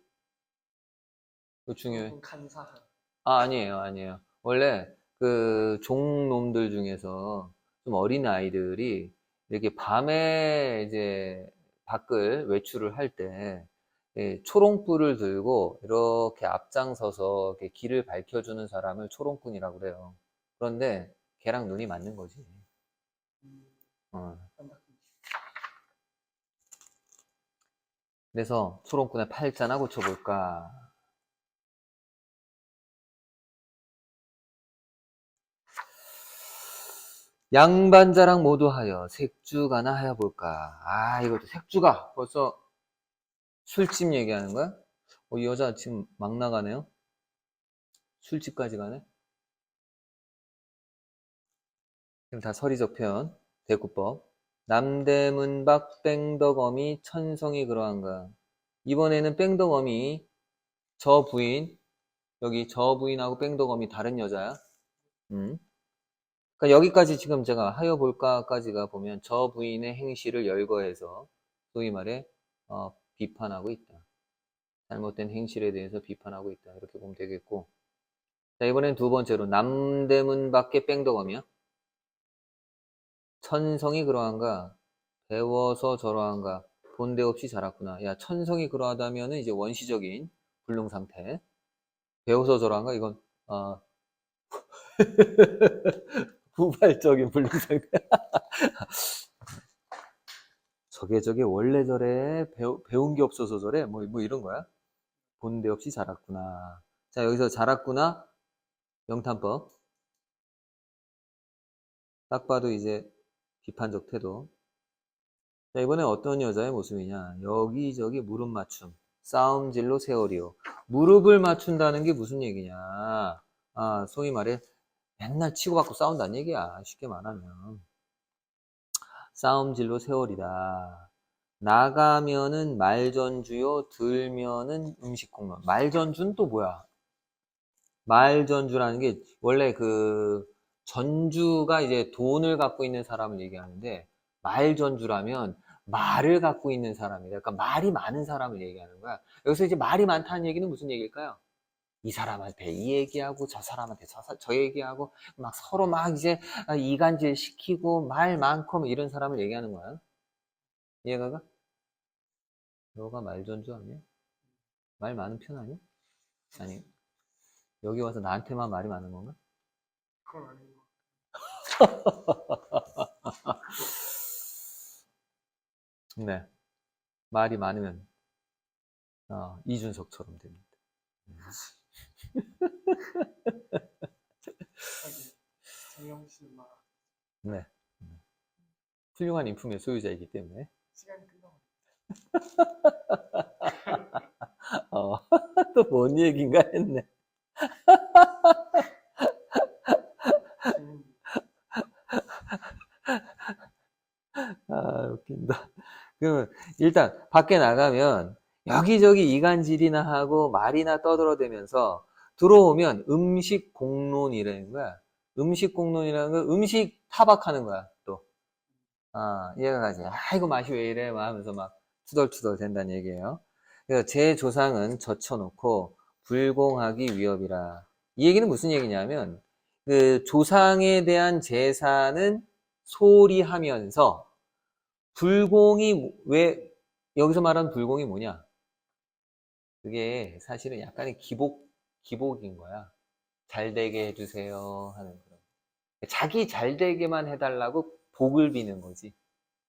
이거 중요해. 간사한. 아니에요. 원래 그 종놈들 중에서 좀 어린 아이들이 이렇게 밤에 이제 밖을 외출을 할 때 초롱불을 들고 이렇게 앞장서서 이렇게 길을 밝혀주는 사람을 초롱꾼이라고 그래요. 그런데 걔랑 눈이 맞는 거지. 어. 그래서 초롱꾼의 팔자나 고쳐볼까? 양반자랑 모두 하여 색주가나 하여 볼까? 아, 이것도 색주가 벌써 술집 얘기하는 거야? 이 여자 지금 막 나가네요? 술집까지 가네? 지금 다 서리적 표현, 대구법. 남대문 밖 뺑덕어미 천성이 그러한가? 이번에는 뺑덕어미 저 부인, 여기 저 부인하고 뺑덕어미 다른 여자야? 그러니까 여기까지 지금 제가 하여 볼까까지가 보면 저 부인의 행실을 열거해서 소위 말해 비판하고 있다. 잘못된 행실에 대해서 비판하고 있다. 이렇게 보면 되겠고. 자, 이번엔 두 번째로 남대문 밖에 뺑덕어미야. 천성이 그러한가? 배워서 저러한가? 본데 없이 자랐구나. 야, 천성이 그러하다면은 이제 원시적인 불능 상태. 배워서 저러한가? 이건 부발적인 불능 상태. 저게 원래 저래? 배운 게 없어서 저래? 뭐 이런 거야? 본데 없이 자랐구나. 자, 여기서 자랐구나. 영탄법. 딱 봐도 이제 비판적 태도. 자, 이번엔 어떤 여자의 모습이냐. 여기저기 무릎 맞춤. 싸움질로 세월이요. 무릎을 맞춘다는 게 무슨 얘기냐. 소위 말해 맨날 치고받고 싸운다는 얘기야. 쉽게 말하면. 싸움질로 세월이다. 나가면은 말전주요, 들면은 음식공론. 말전주는 또 뭐야? 말전주라는 게 원래 그 전주가 이제 돈을 갖고 있는 사람을 얘기하는데 말전주라면 말을 갖고 있는 사람이다. 그러니까 말이 많은 사람을 얘기하는 거야. 여기서 이제 말이 많다는 얘기는 무슨 얘기일까요? 이 사람한테 이 얘기하고 저 사람한테 저 얘기하고 막 서로 막 이제 이간질 시키고 말 많고 뭐 이런 사람을 얘기하는 거야. 이해가 가? 너가 말전주 아니야? 말 많은 편 아니야? 아니, 여기 와서 나한테만 말이 많은 건가? 그건 아닌 거. 네. 말이 많으면 이준석처럼 됩니다. 정영실 말. 네. 훌륭한 인품의 소유자이기 때문에. 시간이 끝나. 또 뭔 얘기인가 했네. 웃긴다. 그러면 일단 밖에 나가면 여기저기 이간질이나 하고 말이나 떠들어대면서 들어오면 음식 공론이라는 거야. 음식 공론이라는 건 음식 타박하는 거야, 또. 이해가 가지. 이거 맛이 왜 이래? 막 하면서 막 투덜투덜 된다는 얘기예요. 그래서 제 조상은 젖혀놓고 불공하기 위협이라. 이 얘기는 무슨 얘기냐면, 그 조상에 대한 제사는 소홀히 하면서 불공이 왜 여기서 말하는 불공이 뭐냐? 그게 사실은 약간의 기복인 거야. 잘 되게 해주세요 하는 그런. 자기 잘 되게만 해달라고 복을 비는 거지.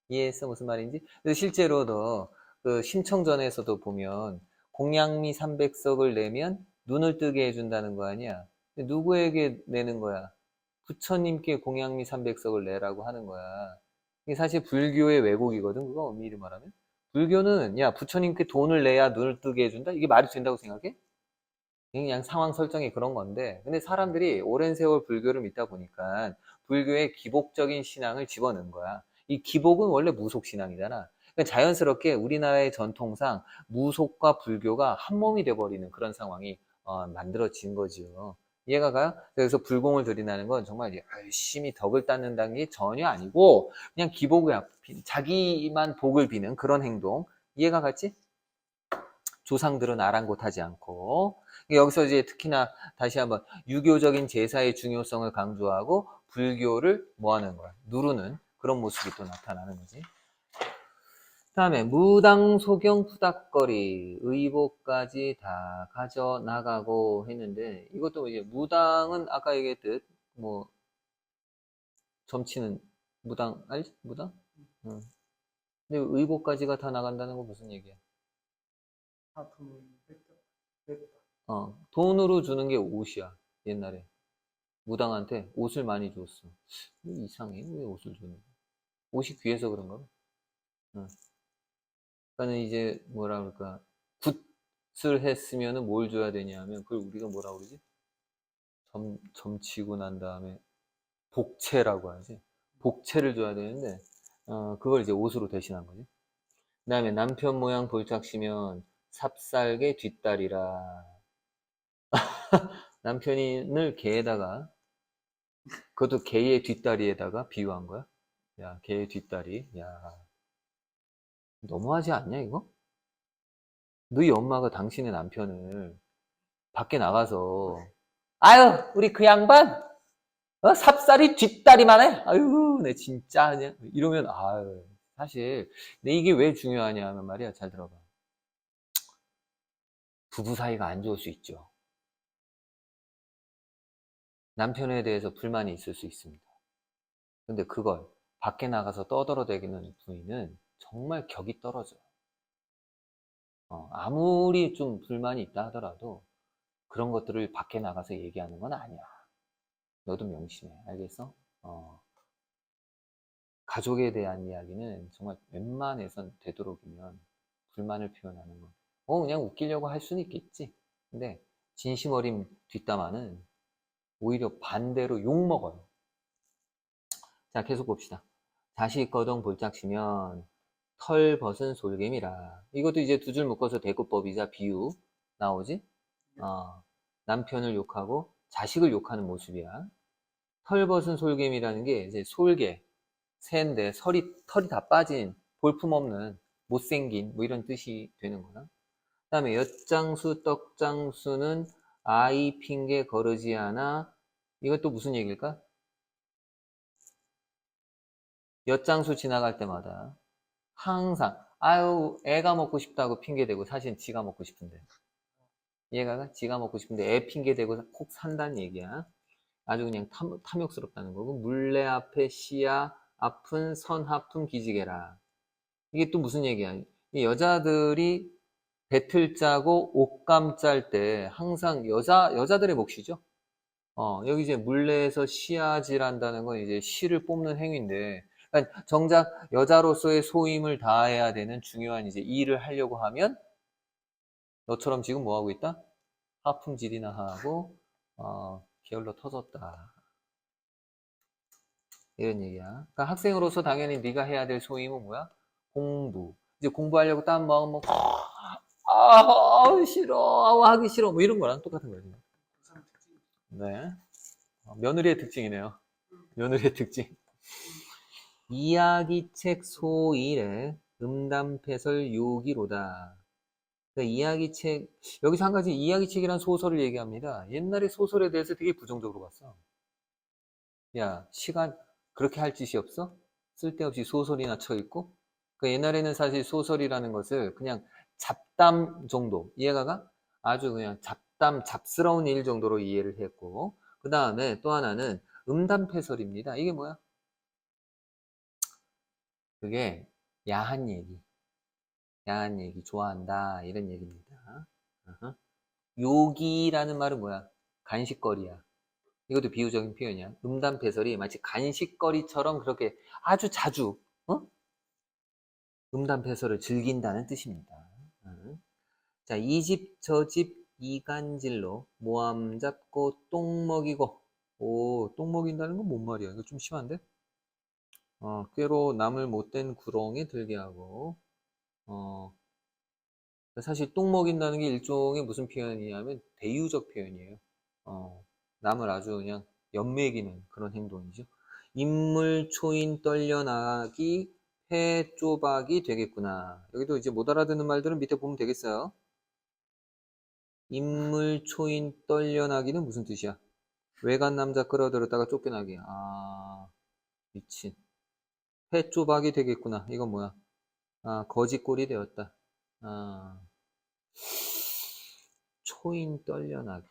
이해했어 무슨 말인지? 그래서 실제로도 그 심청전에서도 보면 공양미 300석을 내면 눈을 뜨게 해준다는 거 아니야? 누구에게 내는 거야? 부처님께 공양미 300석을 내라고 하는 거야. 이게 사실 불교의 왜곡이거든, 그거 엄밀히 말하면. 불교는, 야, 부처님께 돈을 내야 눈을 뜨게 해준다? 이게 말이 된다고 생각해? 그냥 상황 설정이 그런 건데, 근데 사람들이 오랜 세월 불교를 믿다 보니까 불교의 기복적인 신앙을 집어넣은 거야. 이 기복은 원래 무속신앙이잖아. 그러니까 자연스럽게 우리나라의 전통상 무속과 불교가 한 몸이 돼버리는 그런 상황이 만들어진 거죠. 이해가 가요? 그래서 불공을 들인다는 건 정말 이제 열심히 덕을 닦는다는 게 전혀 아니고 그냥 기복을 자기만 복을 비는 그런 행동. 이해가 갔지? 조상들은 아랑곳하지 않고 여기서 이제 특히나 다시 한번 유교적인 제사의 중요성을 강조하고 불교를 뭐 하는 거야? 누르는 그런 모습이 또 나타나는 거지. 다음에 무당 소경 푸닥거리 의복까지 다 가져나가고 했는데 이것도 이제 무당은 아까 얘기했듯 뭐 점치는 무당 알지? 무당? 응. 근데 의복까지가 다 나간다는 건 무슨 얘기야? 다 돈을 뺐다. 돈으로 주는 게 옷이야 옛날에 무당한테 옷을 많이 줬어. 이상해 왜 옷을 주는 거야? 옷이 귀해서 그런가 봐. 응. 그러니까 이제 뭐라 그럴까 굿을 했으면은 뭘 줘야 되냐면 그걸 우리가 뭐라 그러지? 점치고 난 다음에 복채라고 하지. 복채를 줘야 되는데 그걸 이제 옷으로 대신한 거지. 그 다음에 남편 모양 볼짝시면 삽살개 뒷다리라. 남편을 개에다가 그것도 개의 뒷다리에다가 비유한 거야. 야 개의 뒷다리. 야 너무하지 않냐 이거? 너희 엄마가 당신의 남편을 밖에 나가서 아유 우리 그 양반 삽살이 뒷다리만 해 아유 내 진짜 그냥 이러면 아유 사실 근데 이게 왜 중요하냐 하면 말이야 잘 들어봐 부부 사이가 안 좋을 수 있죠 남편에 대해서 불만이 있을 수 있습니다 근데 그걸 밖에 나가서 떠들어대기는 부인은 정말 격이 떨어져요 아무리 좀 불만이 있다 하더라도 그런 것들을 밖에 나가서 얘기하는 건 아니야 너도 명심해 알겠어? 가족에 대한 이야기는 정말 웬만해선 되도록이면 불만을 표현하는 거. 그냥 웃기려고 할 수는 있겠지. 근데 진심 어린 뒷담화는 오히려 반대로 욕먹어요. 자, 계속 봅시다. 자식 거동 볼짝시면 털 벗은 솔개미라. 이것도 이제 두 줄 묶어서 대꾸법이자 비유 나오지? 남편을 욕하고 자식을 욕하는 모습이야. 털 벗은 솔개미라는 게 이제 솔개, 새인데 털이 다 빠진 볼품없는 못생긴 뭐 이런 뜻이 되는 거나 그 다음에 엿장수 떡장수는 아이 핑계 거르지 않아 이것도 무슨 얘기일까? 엿장수 지나갈 때마다 항상 아유 애가 먹고 싶다고 핑계대고 사실 지가 먹고 싶은데 얘가 지가 먹고 싶은데 애 핑계대고 콕 산다는 얘기야 아주 그냥 탐욕스럽다는 거고 물레 앞에 씨야 아픈 선하품 기지개라 이게 또 무슨 얘기야? 이 여자들이 배틀 짜고 옷감 짤 때 항상 여자들의 몫이죠. 여기 이제 물레에서 씨앗이란다는 건 이제 씨를 뽑는 행위인데, 그러니까 정작 여자로서의 소임을 다해야 되는 중요한 이제 일을 하려고 하면 너처럼 지금 뭐 하고 있다? 하품질이나 하고, 게을러 터졌다. 이런 얘기야. 그러니까 학생으로서 당연히 네가 해야 될 소임은 뭐야? 공부. 이제 공부하려고 딴 마음 먹고 싫어, 하기 싫어, 뭐 이런 거랑 똑같은 거지. 네. 며느리의 특징이네요. 며느리의 특징. 이야기책 소일에 음담패설 요기로다. 그러니까 이야기책, 여기서 한 가지 이야기책이라는 소설을 얘기합니다. 옛날에 소설에 대해서 되게 부정적으로 봤어. 야, 시간 그렇게 할 짓이 없어? 쓸데없이 소설이나 쳐있고? 그 옛날에는 사실 소설이라는 것을 그냥 잡담 정도, 이해가 가? 아주 그냥 잡담, 잡스러운 일 정도로 이해를 했고, 그 다음에 또 하나는 음담패설입니다. 이게 뭐야? 그게 야한 얘기, 야한 얘기 좋아한다, 이런 얘기입니다. 어허. 요기라는 말은 뭐야? 간식거리야. 이것도 비유적인 표현이야. 음담패설이 마치 간식거리처럼 그렇게 아주 자주, 음담패설을 즐긴다는 뜻입니다. 자, 이 집 저 집 이간질로 모함 잡고 똥 먹이고 똥 먹인다는 건 뭔 말이야? 이거 좀 심한데? 꾀로 남을 못된 구렁에 들게 하고 어, 사실 똥 먹인다는 게 일종의 무슨 표현이냐면 대유적 표현이에요. 남을 아주 그냥 연매기는 그런 행동이죠. 인물 초인 떨려나기 폐 쪼박이 되겠구나. 여기도 이제 못 알아듣는 말들은 밑에 보면 되겠어요. 인물 초인 떨려나기는 무슨 뜻이야? 외간 남자 끌어들였다가 쫓겨나기. 아, 미친. 폐 쪼박이 되겠구나. 이건 뭐야? 아, 거지꼴이 되었다. 아, 초인 떨려나기.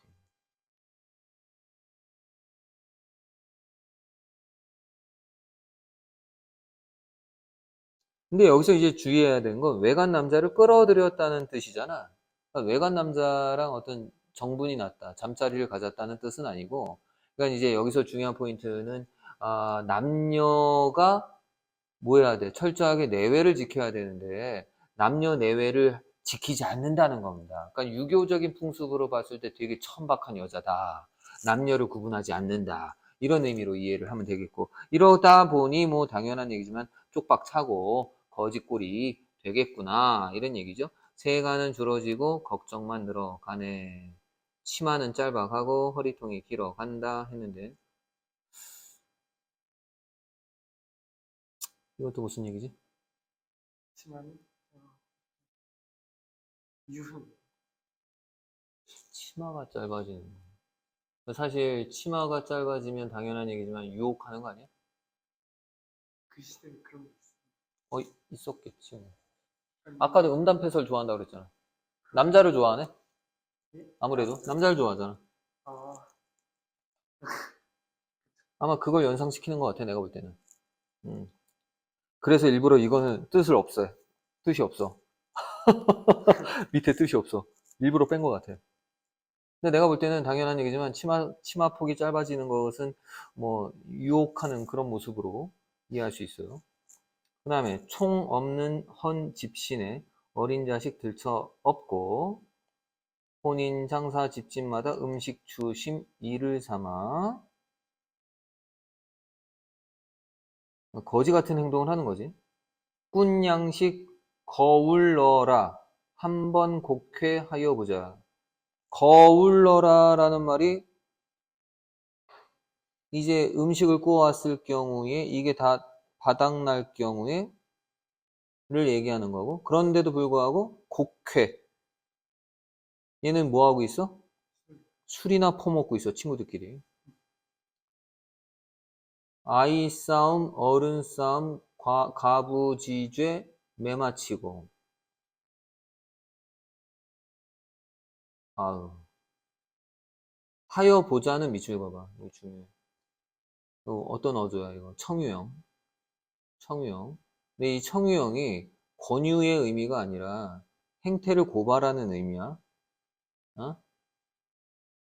근데 여기서 이제 주의해야 되는 건 외간 남자를 끌어들였다는 뜻이잖아. 그러니까 외간 남자랑 어떤 정분이 났다, 잠자리를 가졌다는 뜻은 아니고, 그러니까 이제 여기서 중요한 포인트는 아, 남녀가 뭐 해야 돼? 철저하게 내외를 지켜야 되는데 남녀 내외를 지키지 않는다는 겁니다. 그러니까 유교적인 풍습으로 봤을 때 되게 천박한 여자다. 남녀를 구분하지 않는다. 이런 의미로 이해를 하면 되겠고 이러다 보니 뭐 당연한 얘기지만 쪽박 차고 거짓골이 되겠구나 이런 얘기죠. 세간은 줄어지고 걱정만 늘어가네. 치마는 짧아가고 허리통이 길어간다 했는데 이것도 무슨 얘기지? 하지만 유흥. 치마가 짧아지는 거. 사실 치마가 짧아지면 당연한 얘기지만 유혹하는 거 아니야? 그 시대에 그런 게 있어. 어, 있었겠지. 뭐. 아까도 음담패설 좋아한다고 그랬잖아. 남자를 좋아하네? 아무래도 남자를 좋아하잖아. 아, 아마 그걸 연상시키는 것 같아, 내가 볼 때는. 음. 그래서 일부러 이거는 뜻을 없어요. 뜻이 없어. 밑에 뜻이 없어. 일부러 뺀 것 같아. 근데 내가 볼 때는 당연한 얘기지만 치마 폭이 짧아지는 것은 뭐 유혹하는 그런 모습으로 이해할 수 있어요. 그 다음에 총 없는 헌 집신에 어린 자식 들쳐 업고 혼인 장사 집집마다 음식 주심 일을 삼아 거지 같은 행동을 하는 거지. 꾼 양식 거울러라 한번 곡회하여 보자. 거울러라라는 말이 이제 음식을 구워왔을 경우에 이게 다 바닥날 경우에 를 얘기하는 거고 그런데도 불구하고 곡회 얘는 뭐 하고 있어? 술이나 퍼먹고 있어 친구들끼리. 아이 싸움 어른 싸움 가부지죄 매마치고 아유 하여 보자는 밑줄 봐봐 이거 중요해. 이거 어떤 어조야 이거 청유형 청유형. 근데 이 청유형이 권유의 의미가 아니라 행태를 고발하는 의미야. 어?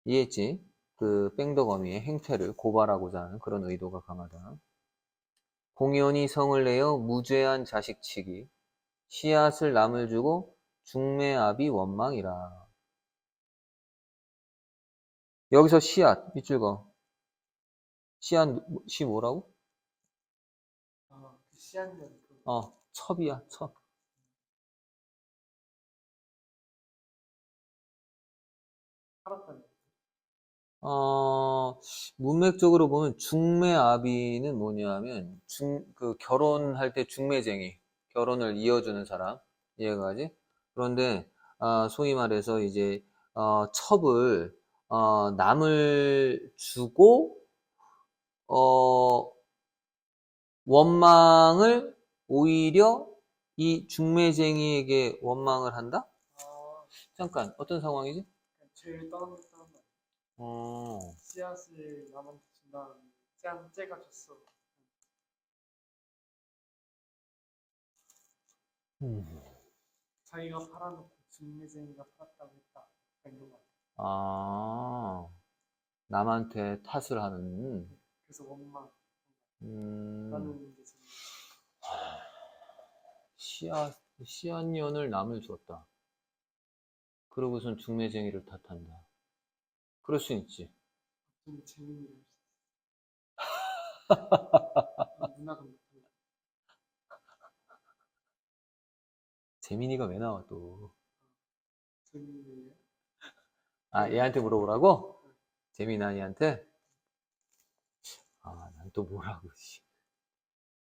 이해했지? 그 뺑덕어미의 행태를 고발하고자 하는 그런 의도가 강하다. 공연히 성을 내어 무죄한 자식치기 씨앗을 남을 주고 중매압이 원망이라. 여기서 씨앗 밑줄 거 씨앗 씨 뭐라고? 그 씨앗년 그 첩이야 첩. 살았다는. 문맥적으로 보면 중매아비는 뭐냐면 그 결혼할 때 중매쟁이 결혼을 이어주는 사람 이해가 가지? 그런데 소위 말해서 이제 첩을 남을 주고 어, 원망을 오히려 이 중매쟁이에게 원망을 한다? 아, 잠깐 어떤 상황이지? 죄를 떠넘겼다는 말. 어, 씨앗을 남한테 준 다음에 쟤가 줬어. 음. 자기가 팔아놓고 중매쟁이가 팔았다고 했다. 약간 이런 거 같아. 아, 남한테 탓을 하는, 그래서 원망. 음, 나는 이제 지금 씨앗년을 남을 줬다. 그러고선 중매쟁이를 탓한다. 그럴 수 있지. 좀 재밌는 일. 누나가 못한다. 재민이가 왜 나와 또? 재밌는 일. 아, 얘한테 물어보라고? 재미나이한테? 아, 난 또 뭐라고, 씨.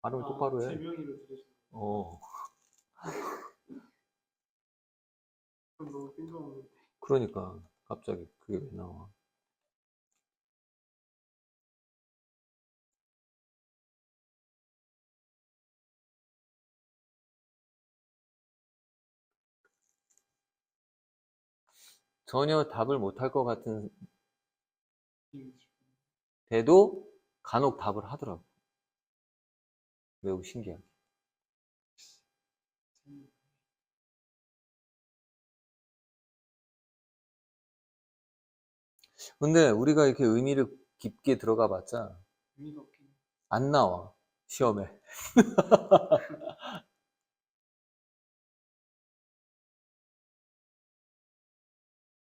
발음 똑바로 해. 제명의로 들으셨어요. 어, 그럼 너무 뜬금없는데. 그러니까, 갑자기 그게 왜 나와. 전혀 답을 못할 것 같은 데도 간혹 답을 하더라고. 매우 신기하게. 근데 우리가 이렇게 의미를 깊게 들어가 봤자 의미가 없긴 해. 안 나와, 시험에.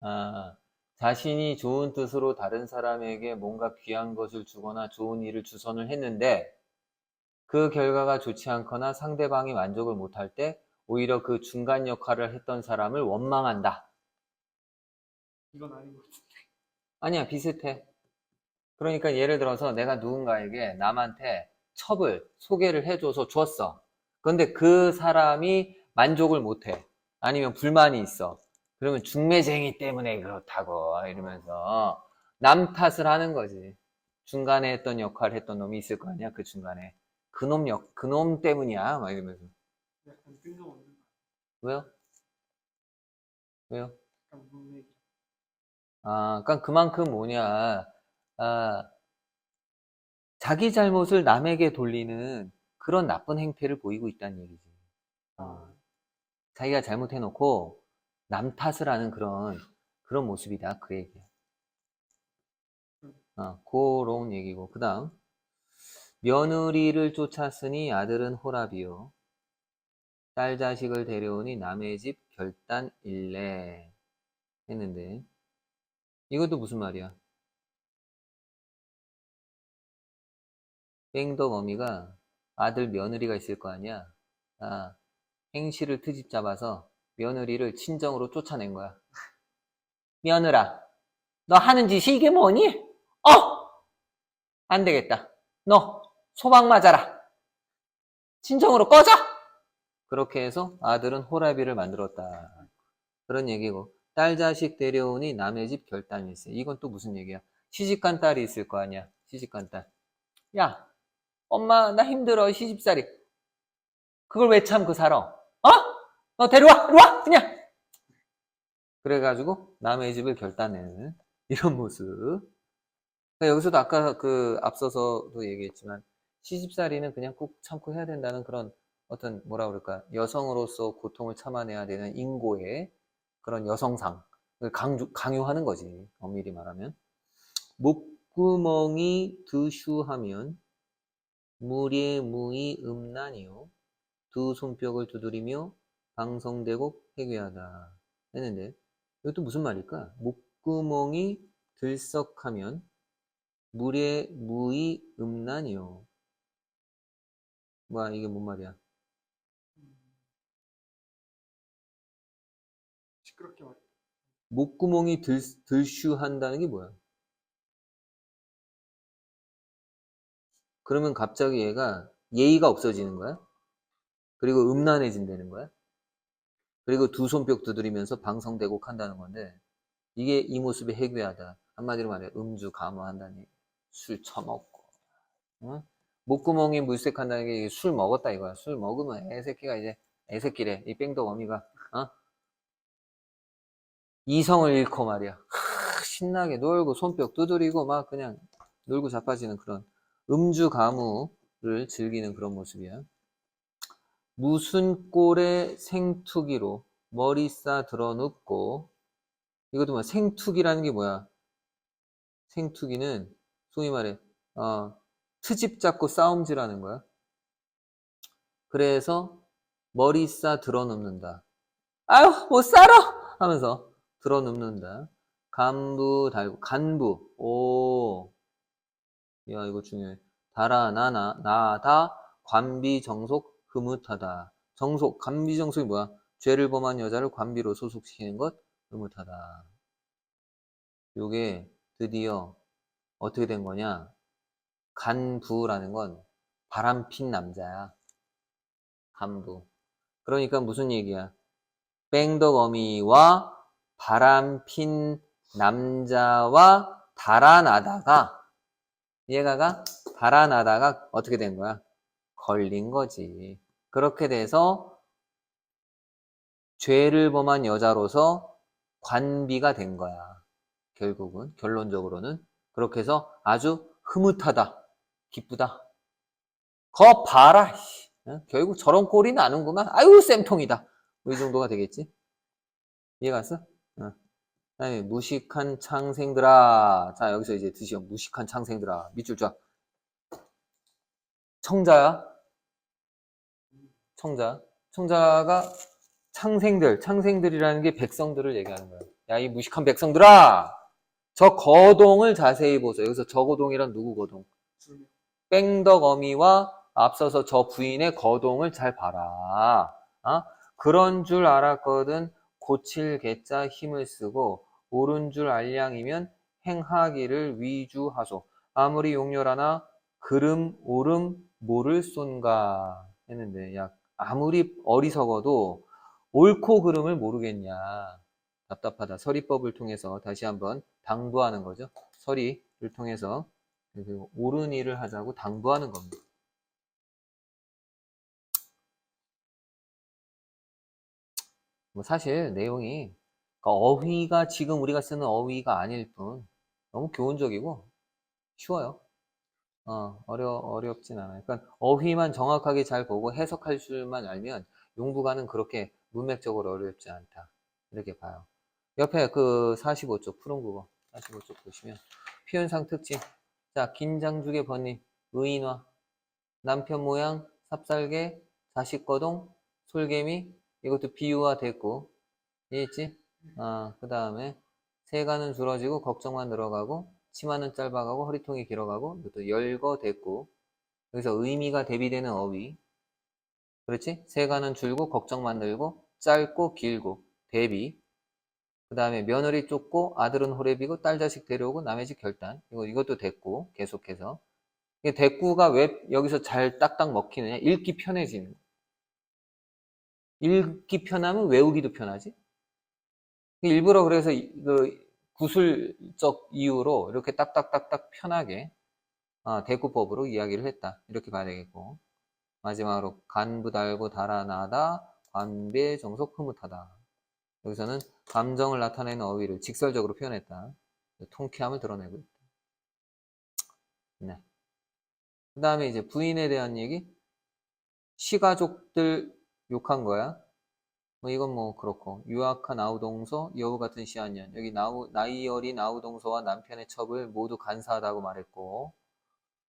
아, 자신이 좋은 뜻으로 다른 사람에게 뭔가 귀한 것을 주거나 좋은 일을 주선을 했는데 그 결과가 좋지 않거나 상대방이 만족을 못할 때 오히려 그 중간 역할을 했던 사람을 원망한다. 이건 아닌 것 같은데. 아니야, 비슷해. 그러니까 예를 들어서 내가 누군가에게 남한테 첩을 소개를 해줘서 줬어. 그런데 그 사람이 만족을 못해. 아니면 불만이 있어. 그러면 중매쟁이 때문에 그렇다고 이러면서 남 탓을 하는 거지. 중간에 했던 역할을 했던 놈이 있을 거 아니야, 그 중간에. 그놈 때문이야, 막 이러면서. 약간 뜬금없는 거. 왜요? 왜요? 약간 문맥이. 아, 그러니까 그만큼 뭐냐. 아, 자기 잘못을 남에게 돌리는 그런 나쁜 행태를 보이고 있다는 얘기지. 어, 자기가 잘못해놓고 남 탓을 하는 그런 모습이다. 그 얘기야. 그런 얘기고. 그 다음. 며느리를 쫓았으니 아들은 호랍이요. 딸 자식을 데려오니 남의 집 결단일래. 했는데. 이것도 무슨 말이야? 뺑덕 어미가 아들 며느리가 있을 거 아니야. 아, 행실을 트집 잡아서 며느리를 친정으로 쫓아낸 거야. 며느라, 너 하는 짓이 이게 뭐니? 안 되겠다. 너 소방 맞아라. 친정으로 꺼져! 그렇게 해서 아들은 호라비를 만들었다. 그런 얘기고. 딸 자식 데려오니 남의 집 결단일세. 이건 또 무슨 얘기야? 시집간 딸이 있을 거 아니야. 시집간 딸. 야, 엄마 나 힘들어 시집살이. 그걸 왜 참고 살아? 너 데려와! 이리 와! 그냥! 그래가지고 남의 집을 결단내는 이런 모습. 그러니까 여기서도 아까 그 앞서서도 얘기했지만 시집살이는 그냥 꼭 참고 해야 된다는 그런 어떤 뭐라 그럴까 여성으로서 고통을 참아내야 되는 인고의 그런 여성상을 강요하는 거지. 엄밀히 말하면 목구멍이 드슈하면 무리에 무이 음란이요 두 손뼉을 두드리며 방성되고 회귀하다 했는데 이것도 무슨 말일까? 목구멍이 들썩하면 물에 무이 음란이요. 뭐야 이게 뭔 말이야? 시끄럽게 말해. 목구멍이 들슈한다는 게 뭐야? 그러면 갑자기 얘가 예의가 없어지는 거야? 그리고 음란해진다는 거야? 그리고 두 손뼉 두드리면서 방성대곡 한다는 건데 이게 이 모습이 해괴하다. 한마디로 말해 음주 감호한다니 술 처먹고 응? 목구멍이 물색한다는 게 술 먹었다 이거야. 술 먹으면 애새끼가 이제 애새끼래. 이 뺑덕 어미가 이성을 잃고 말이야. 신나게 놀고 손뼉 두드리고 막 그냥 놀고 자빠지는 그런 음주 가무를 즐기는 그런 모습이야. 무슨 꼴의 생투기로 머리 싸 드러눕고 이것도 뭐 생투기라는 게 뭐야? 생투기는 소위 말해 트집 잡고 싸움질하는 거야. 그래서 머리 싸 드러눕는다. 아유 못 살아 하면서 드러눕는다. 간부 달고 간부 오 야 이거 중요해. 달아 나다 관비 정속 흐뭇하다. 정속 관비 정속이 뭐야? 죄를 범한 여자를 관비로 소속시키는 것 흐뭇하다. 요게 드디어 어떻게 된 거냐? 간부라는 건 바람핀 남자야. 간부. 그러니까 무슨 얘기야? 뺑덕어미와 바람핀 남자와 달아나다가 얘가가 달아나다가 어떻게 된 거야? 걸린 거지. 그렇게 돼서 죄를 범한 여자로서 관비가 된 거야. 결국은 결론적으로는 그렇게 해서 아주 흐뭇하다. 기쁘다. 거 봐라. 씨. 어? 결국 저런 꼴이 나는구만. 아유 쌤통이다. 뭐 이 정도가 되겠지? 이해가 갔어? 어. 그다음에 무식한 창생들아. 자 여기서 이제 드시오. 무식한 창생들아. 밑줄 쫙. 청자야. 청자. 청자가 창생들이라는 게 백성들을 얘기하는 거야. 야, 이 무식한 백성들아! 저 거동을 자세히 보세요. 여기서 저 거동이란 누구 거동? 뺑덕어미와 앞서서 저 부인의 거동을 잘 봐라. 어? 그런 줄 알았거든. 고칠 개자 힘을 쓰고 옳은 줄 알량이면 행하기를 위주하소. 아무리 용렬하나 그름 오름 모를 쏜가 했는데 야 아무리 어리석어도 옳고 그름을 모르겠냐. 답답하다. 서리법을 통해서 다시 한번 당부하는 거죠. 서리를 통해서 옳은 일을 하자고 당부하는 겁니다. 뭐 사실 내용이 그러니까 어휘가 지금 우리가 쓰는 어휘가 아닐 뿐 너무 교훈적이고 쉬워요. 어렵진 않아요. 그러니까 어휘만 정확하게 잘 보고 해석할 줄만 알면 용부가는 그렇게 문맥적으로 어렵지 않다. 이렇게 봐요. 옆에 그 45쪽 푸른 국어 45쪽 보시면 표현상 특징. 자, 긴장죽의 번님, 의인화, 남편 모양, 삽살개, 자식 거동, 솔개미, 이것도 비유화 됐고, 이해했지? 그 다음에 세가는 줄어지고 걱정만 늘어가고 치마는 짧아가고 허리통이 길어가고 이것도 열거 됐고 여기서 의미가 대비되는 어휘 그렇지? 세가는 줄고 걱정만 늘고 짧고 길고 대비 그 다음에 며느리 쫓고 아들은 호래비고 딸 자식 데려오고 남의 집 결단 이것도 됐고 계속해서 이게 대꾸가 왜 여기서 잘 딱딱 먹히느냐 읽기 편해지는 읽기 편하면 외우기도 편하지 일부러 그래서 그 구술적 이유로 이렇게 딱딱딱딱 편하게 대꾸법으로 이야기를 했다. 이렇게 봐야 되겠고 마지막으로 간부 달고 달아나다 관배 정속 흐뭇하다. 여기서는 감정을 나타내는 어휘를 직설적으로 표현했다. 통쾌함을 드러내고 있다. 네. 그 다음에 이제 부인에 대한 얘기 시가족들 욕한 거야. 뭐 이건 뭐 그렇고 유학한 아우동서 여우 같은 시한년 여기 나이 어린 아우동서와 남편의 첩을 모두 간사하다고 말했고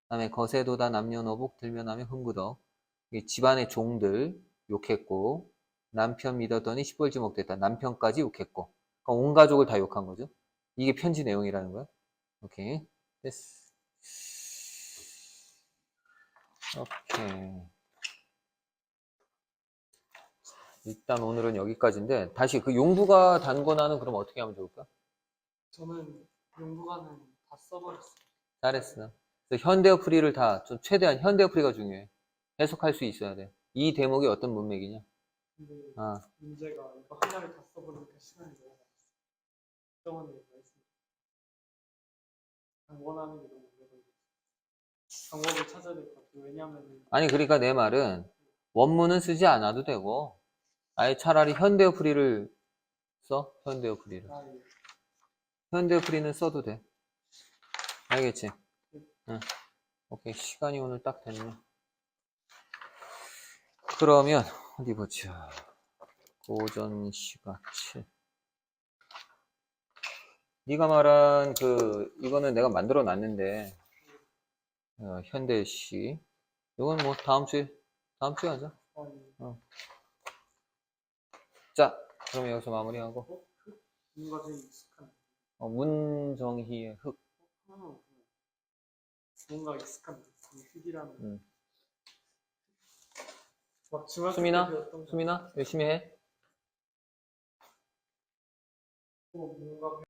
그다음에 거세도다 남녀노복 들면하며 흥구덕 집안의 종들 욕했고 남편 믿었더니 시벌지목됐다 남편까지 욕했고 그러니까 온 가족을 다 욕한 거죠. 이게 편지 내용이라는 거야. 오케이 됐어. 오케이 일단 오늘은 여기까지인데 다시 그 용부가 단권화는 그럼 어떻게 하면 좋을까? 저는 용부가는 다 써버렸어요. 잘했어. 그래서 현대어 풀이를 다 좀 최대한 현대어 풀이가 중요해. 해석할 수 있어야 돼. 이 대목이 어떤 문맥이냐? 근데 아, 문제가 이거 하나를 다 써버리니까 시간이 너무 많았어요. 정원 얘기가 있습니다. 단권하는 게 너무 오래 걸려요. 방법을 찾아야 될 것 같아요. 왜냐하면 아니 그러니까 내 말은 원문은 쓰지 않아도 되고 아예 차라리 현대어 풀이를 써. 현대어 풀이를. 현대어 풀이는 써도 돼. 알겠지? 응. 오케이 시간이 오늘 딱 됐네. 그러면 어디 보자. 오전 시각 7. 네가 말한 이거는 내가 만들어 놨는데 현대시 이건 뭐 다음 주에 하자. 자 그러면 여기서 마무리하고 뭔가 되게 익숙한 문정희의 흙 뭔가 익숙한 흙이라는 음. 막 중학교 때 수민아 배웠던 거. 수민아 열심히 해 뭔가